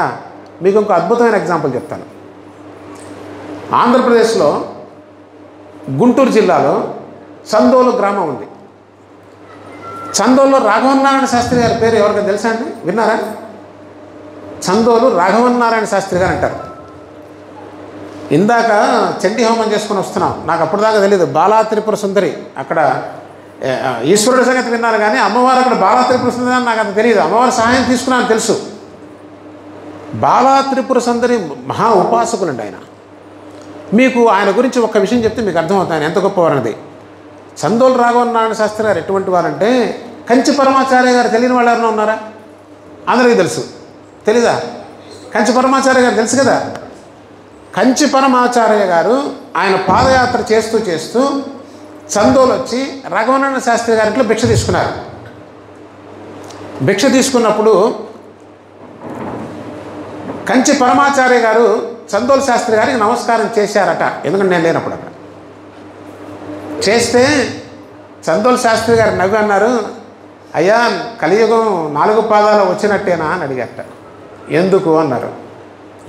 S2: మీకు ఇంకో అద్భుతమైన ఎగ్జాంపుల్ చెప్తాను. ఆంధ్రప్రదేశ్లో గుంటూరు జిల్లాలో చందోలు గ్రామం ఉంది. చందోల్లో రాఘవనారాయణ శాస్త్రి గారి పేరు ఎవరికైనా తెలుసా అండి? విన్నారా? చందోలు రాఘవనారాయణ శాస్త్రి గారు అంటారు. ఇందాక చండీ హోమం చేసుకొని వస్తున్నాం, నాకు అప్పటిదాకా తెలియదు. బాలా త్రిపుర సుందరి అక్కడ, ఈశ్వరుడి సంగతి విన్నాను కానీ అమ్మవారు అక్కడ బాలా త్రిపుర సుందరి అని నాకు అంత తెలియదు. అమ్మవారి సహాయం తీసుకున్నాను తెలుసు. బాలా త్రిపుర సుందరి మహా ఉపాసకులండి ఆయన. మీకు ఆయన గురించి ఒక్క విషయం చెప్తే మీకు అర్థమవుతుంది ఆయన ఎంత గొప్పవారన్నది. చందోలు రాఘవనారాయణ శాస్త్రి గారు ఎటువంటి వారంటే, కంచి పరమాచార్య గారు తెలియని వాళ్ళు ఎవరైనా ఉన్నారా? అందరికీ తెలుసు. తెలీదా? కంచి పరమాచార్య గారు తెలుసు కదా. కంచి పరమాచార్య గారు ఆయన పాదయాత్ర చేస్తూ చేస్తూ చందోలు వచ్చి రాఘవనారాయణ శాస్త్రి గారి ఇంట్లో భిక్ష తీసుకున్నారు. భిక్ష తీసుకున్నప్పుడు కంచి పరమాచార్య గారు చందోలు శాస్త్రి గారికి నమస్కారం చేశారట. ఎందుకంటే నేను లేనప్పుడు అక్కడ చేస్తే చందోలు శాస్త్రి గారు నవ్వి అన్నారు, అయ్యా కలియుగం 4 పాదాలు వచ్చినట్టేనా అని అడిగారట. ఎందుకు అన్నారు.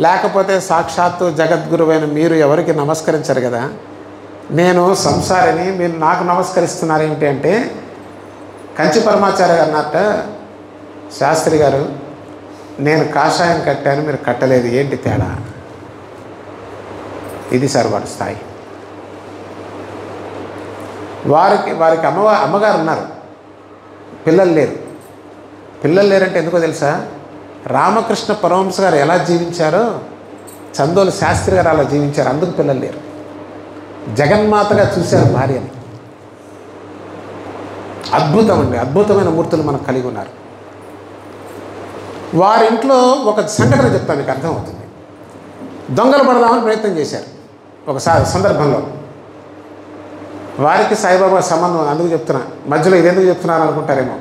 S2: లేకపోతే సాక్షాత్తు జగద్గురువైన మీరు ఎవరికి నమస్కరించరు కదా, నేను సంసారిని, మీరు నాకు నమస్కరిస్తున్నారు ఏంటి అంటే, కంచి పరమాచార్య గారు అన్నట్ట, శాస్త్రి గారు నేను కాషాయం కట్టాను, మీరు కట్టలేదు, ఏంటి తేడా? ఇది సార్ వాడి స్థాయి. వారికి అమ్మగారు ఉన్నారు, పిల్లలు లేరు. పిల్లలు లేరంటే ఎందుకో తెలుసా? రామకృష్ణ పరమహంస గారు ఎలా జీవించారో చందోలు శాస్త్రి గారు అలా జీవించారు, అందుకు పిల్లలు లేరు. జగన్మాతగా చూశారు భార్యని. అద్భుతం అండి, అద్భుతమైన మూర్తులు మనకు కలిగి ఉన్నారు. వారింట్లో ఒక సంఘటన చెప్తాను, మీకు అర్థమవుతుంది. దొంగలు పడదామని ప్రయత్నం చేశారు ఒకసారి సందర్భంలో. వారికి సాయిబాబా సంబంధం, అందుకు చెప్తున్నా. మధ్యలో ఇదెందుకు చెప్తున్నారు అనుకుంటారేమో.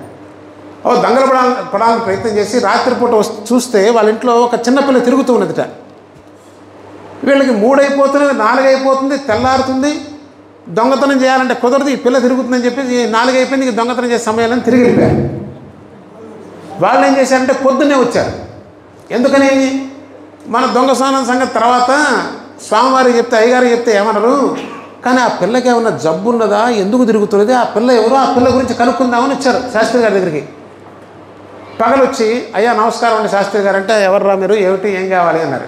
S2: దొంగలు పడాలని ప్రయత్నం చేసి రాత్రిపూట చూస్తే వాళ్ళ ఇంట్లో ఒక చిన్నపిల్ల తిరుగుతూ ఉన్నదిట. వీళ్ళకి 3 అయిపోతున్నది, 4 అయిపోతుంది, తెల్లారుతుంది. దొంగతనం చేయాలంటే కుదరదు, ఈ పిల్ల తిరుగుతుందని చెప్పి 4 అయిపోయింది, దొంగతనం చేసే సమయాలను తిరిగి వెళ్ళిపోయారు. వాళ్ళు ఏం చేశారంటే పొద్దున్నే వచ్చారు. ఎందుకని? మన దొంగ స్నానం సంగతి తర్వాత స్వామివారికి చెప్తే, అయ్యగారికి చెప్తే ఏమన్నారు, కానీ ఆ పిల్లకి ఏమన్నా జబ్బు ఉన్నదా, ఎందుకు తిరుగుతున్నది, ఆ పిల్ల ఎవరో, ఆ పిల్ల గురించి కనుక్కుందామని వచ్చారు శాస్త్రి గారి దగ్గరికి. పగలొచ్చి, అయ్యా నమస్కారం అండి శాస్త్రి గారు అంటే, ఎవర్రా మీరు, ఏమిటి, ఏం కావాలి అన్నారు.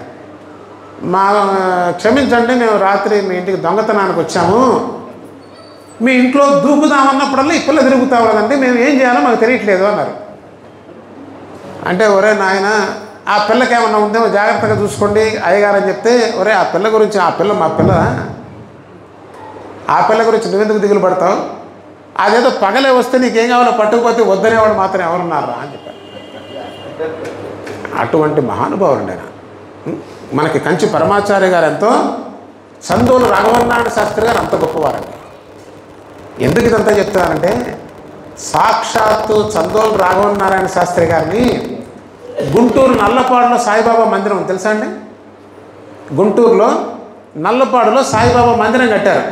S2: క్షమించండి, మేము రాత్రి మీ ఇంటికి దొంగతనానికి వచ్చాము, మీ ఇంట్లో దూకుదామన్నప్పుడల్లా ఈ పిల్ల తిరుగుతావు కదండి, మేము ఏం చేయాలో మాకు తెలియట్లేదు అన్నారు. అంటే ఒరే నాయన, ఆ పిల్లకి ఏమన్నా ఉందేమో జాగ్రత్తగా చూసుకోండి అయ్యగారు అని చెప్తే, ఒరే ఆ పిల్ల గురించి, ఆ పిల్ల మా పిల్ల, ఆ పిల్ల గురించి నువ్వెందుకు దిగులు పడతావు, అదేదో పగలే వస్తే నీకేం కావాలో పట్టుకుపోతే వద్దనేవాడు మాత్రం ఎవరున్నారా అని చెప్పారు. అటువంటి మహానుభావుడు ఆయన. మనకి కంచి పరమాచార్య గారు ఎంతో, చందోలు రాఘవనారాయణ శాస్త్రి గారు అంత గొప్పవారండి. ఎందుకు ఇదంతా చెప్తానంటే, సాక్షాత్తు చందోలు రాఘవనారాయణ శాస్త్రి గారిని గుంటూరు నల్లపాడులో సాయిబాబా మందిరం తెలుసా అండి? గుంటూరులో నల్లపాడులో సాయిబాబా మందిరం కట్టారు.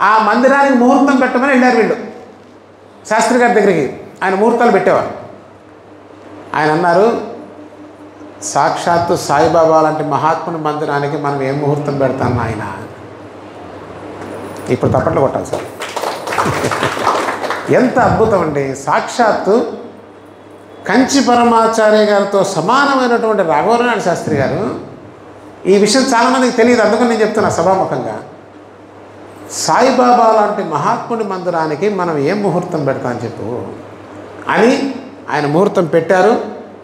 S2: ఆ మందిరానికి ముహూర్తం పెట్టమని వెళ్ళారు వీళ్ళు శాస్త్రి గారి దగ్గరికి. ఆయన ముహూర్తాలు పెట్టేవారు. ఆయన అన్నారు, సాక్షాత్తు సాయిబాబా లాంటి మహాత్ముని మందిరానికి మనం ఏం ముహూర్తం పెడతాం ఆయన. ఇప్పుడు తప్పట్లు కొట్టాలి సార్. ఎంత అద్భుతం అండి. సాక్షాత్తు కంచి పరమాచార్య గారితో సమానమైనటువంటి రాఘవనారాయణ శాస్త్రి గారు. ఈ విషయం చాలామందికి తెలియదు, అందుకని నేను చెప్తున్నా సభాముఖంగా. సాయిబాబా లాంటి మహాత్ముని మందిరానికి మనం ఏం ముహూర్తం పెడతామని చెప్పు అని ఆయన ముహూర్తం పెట్టారు.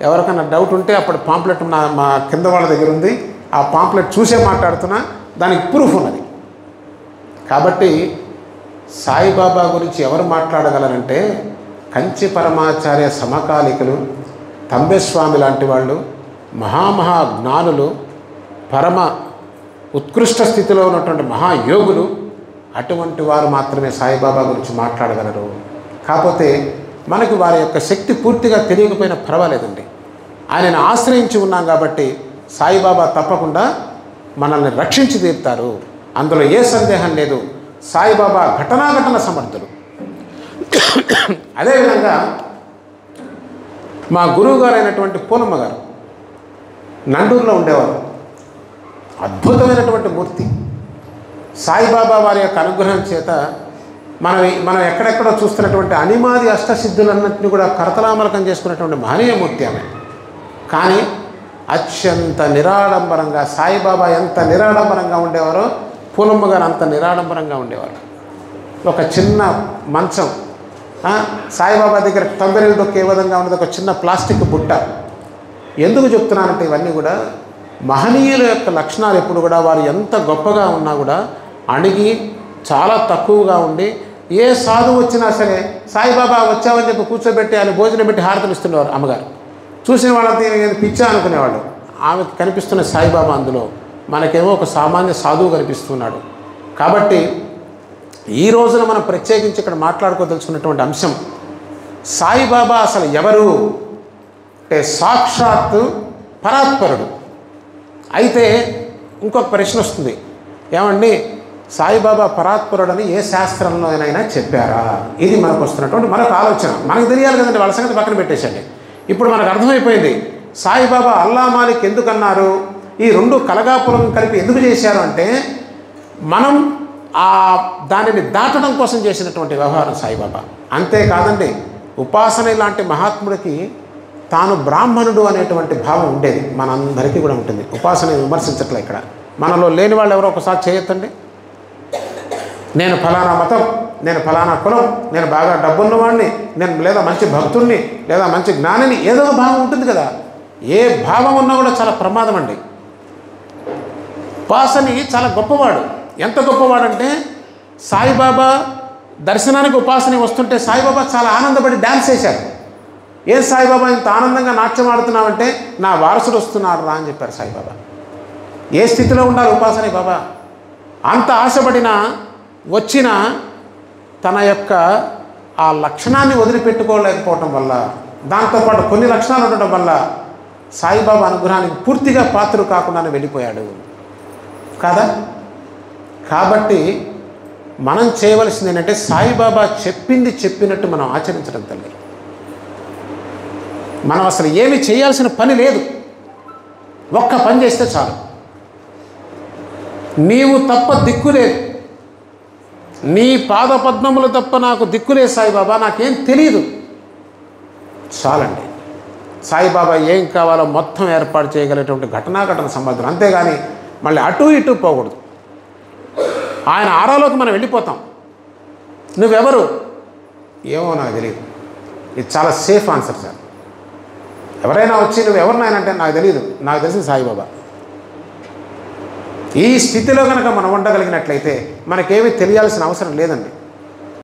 S2: ఎవరికైనా డౌట్ ఉంటే అప్పుడు పాంప్లెట్ మా కింద వాళ్ళ దగ్గర ఉంది, ఆ పాంప్లెట్ చూసే మాట్లాడుతున్నా, దానికి ప్రూఫ్ ఉన్నది. కాబట్టి సాయిబాబా గురించి ఎవరు మాట్లాడగలరంటే కంచి పరమాచార్య సమకాలికులు, తంబేస్వామి లాంటి వాళ్ళు, మహామహా జ్ఞానులు, పరమ ఉత్కృష్ట స్థితిలో ఉన్నటువంటి మహాయోగులు, అటువంటి వారు మాత్రమే సాయిబాబా గురించి మాట్లాడగలరు. కాకపోతే మనకి వారి యొక్క శక్తి పూర్తిగా తెలియకపోయినా పర్వాలేదండి. ఆయనను ఆశ్రయించి ఉన్నాం కాబట్టి సాయిబాబా తప్పకుండా మనల్ని రక్షించి తీరుతారు, అందులో ఏ సందేహం లేదు. సాయిబాబా ఘటనాఘటన సమర్థులు. అదేవిధంగా మా గురువు గారు అయినటువంటి పూనమ్మ గారు నండూరులో ఉండేవారు. అద్భుతమైనటువంటి మూర్తి. సాయిబాబా వారి యొక్క అనుగ్రహం చేత మనం ఎక్కడెక్కడో చూస్తున్నటువంటి అనిమాది అష్టసిద్ధులన్నింటినీ కూడా కరతలామలకం చేసుకున్నటువంటి మహనీయమూర్తి ఆమె. కానీ అత్యంత నిరాడంబరంగా, సాయిబాబా ఎంత నిరాడంబరంగా ఉండేవారో పూనమ్మ గారు అంత నిరాడంబరంగా ఉండేవారు. ఒక చిన్న మంచం, సాయిబాబా దగ్గర తంబెరీలు దొక్కే విధంగా ఉండేది ఒక చిన్న ప్లాస్టిక్ బుట్ట. ఎందుకు చెప్తున్నానంటే ఇవన్నీ కూడా మహనీయుల యొక్క లక్షణాలు. ఎప్పుడు కూడా వారు ఎంత గొప్పగా ఉన్నా కూడా అణిగి చాలా తక్కువగా ఉండి, ఏ సాధువు వచ్చినా సరే సాయిబాబా వచ్చావని చెప్పి కూర్చోబెట్టి ఆయన భోజనం పెట్టి హారతలు ఇస్తున్నవారు అమ్మగారు. చూసిన వాళ్ళంతా పిచ్చా అనుకునేవాళ్ళు. ఆమెకు కనిపిస్తున్న సాయిబాబా అందులో, మనకేమో ఒక సామాన్య సాధువు కనిపిస్తున్నాడు. కాబట్టి ఈ రోజున మనం ప్రత్యేకించి ఇక్కడ మాట్లాడుకోదలుచుకున్నటువంటి అంశం, సాయిబాబా అసలు ఎవరు అంటే సాక్షాత్తు పరాత్పరుడు. అయితే ఇంకొక ప్రశ్న వస్తుంది, ఏమండి సాయిబాబా పరాత్పరుడని ఏ శాస్త్రంలోనైనా చెప్పారా? ఇది మనకు వస్తున్నటువంటి మరొక ఆలోచన. మనకు తెలియాలి కదండి, వాళ్ళ సంగతి పక్కన పెట్టేసండి. ఇప్పుడు మనకు అర్థమైపోయింది సాయిబాబా అల్లా మాలిక్ ఎందుకన్నారు, ఈ రెండు కలగాపురం కలిపి ఎందుకు చేశారు అంటే మనం దానిని దాటడం కోసం చేసినటువంటి వ్యవహారం సాయిబాబా. అంతేకాదండి, ఉపాసన లాంటి మహాత్ముడికి తాను బ్రాహ్మణుడు అనేటువంటి భావం ఉండేది. మనందరికీ కూడా ఉంటుంది. ఉపాసన విమర్శించట్లే ఇక్కడ. మనలో లేని వాళ్ళు ఎవరో ఒకసారి చేయొద్దండి. నేను ఫలానా మతం, నేను ఫలానా కులం, నేను బాగా డబ్బున్నవాడిని, నేను లేదా మంచి భక్తుడిని, లేదా మంచి జ్ఞానిని, ఏదో భావం ఉంటుంది కదా. ఏ భావం ఉన్నా కూడా చాలా ప్రమాదం అండి. ఉపాసని చాలా గొప్పవాడు. ఎంత గొప్పవాడంటే సాయిబాబా దర్శనానికి ఉపాసని వస్తుంటే సాయిబాబా చాలా ఆనందపడి డ్యాన్స్ చేశారు. ఏ సాయిబాబా ఇంత ఆనందంగా నాట్యం ఆడుతున్నావంటే నా వారసుడు వస్తున్నాడు రా అని చెప్పారు సాయిబాబా. ఏ స్థితిలో ఉండాలి ఉపాసని బాబా? అంత ఆశపడిన వచ్చిన తన యొక్క ఆ లక్షణాన్ని వదిలిపెట్టుకోలేకపోవటం వల్ల, దాంతోపాటు కొన్ని లక్షణాలు ఉండటం వల్ల సాయిబాబా అనుగ్రహానికి పూర్తిగా పాత్రుడు కాకుండానే వెళ్ళిపోయాడు కదా. కాబట్టి మనం చేయవలసింది ఏంటంటే సాయిబాబా చెప్పింది చెప్పినట్టు మనం ఆచరించడం తల్లి. మనం అసలు ఏమి చేయాల్సిన పని లేదు, ఒక్క పని చేస్తే చాలు. నీవు తప్ప దిక్కులేదు, నీ పాదపద్మములు తప్ప నాకు దిక్కులేదు సాయిబాబా, నాకేం తెలియదు, చాలండి. సాయిబాబా ఏం కావాలో మొత్తం ఏర్పాటు చేయగలిగేటువంటి ఘటన సంబంధం. అంతేగాని మళ్ళీ అటు ఇటు పోకూడదు. ఆయన ఆరాలోకి మనం వెళ్ళిపోతాం. నువ్వెవరు? ఏమో నాకు తెలియదు. ఇది చాలా సేఫ్ ఆన్సర్ సార్. ఎవరైనా వచ్చి నువ్వు ఎవరినైనా నాకు తెలియదు, నాకు తెలిసింది సాయిబాబా. ఈ స్థితిలో కనుక మనం ఉండగలిగినట్లయితే మనకేమీ తెలియాల్సిన అవసరం లేదండి.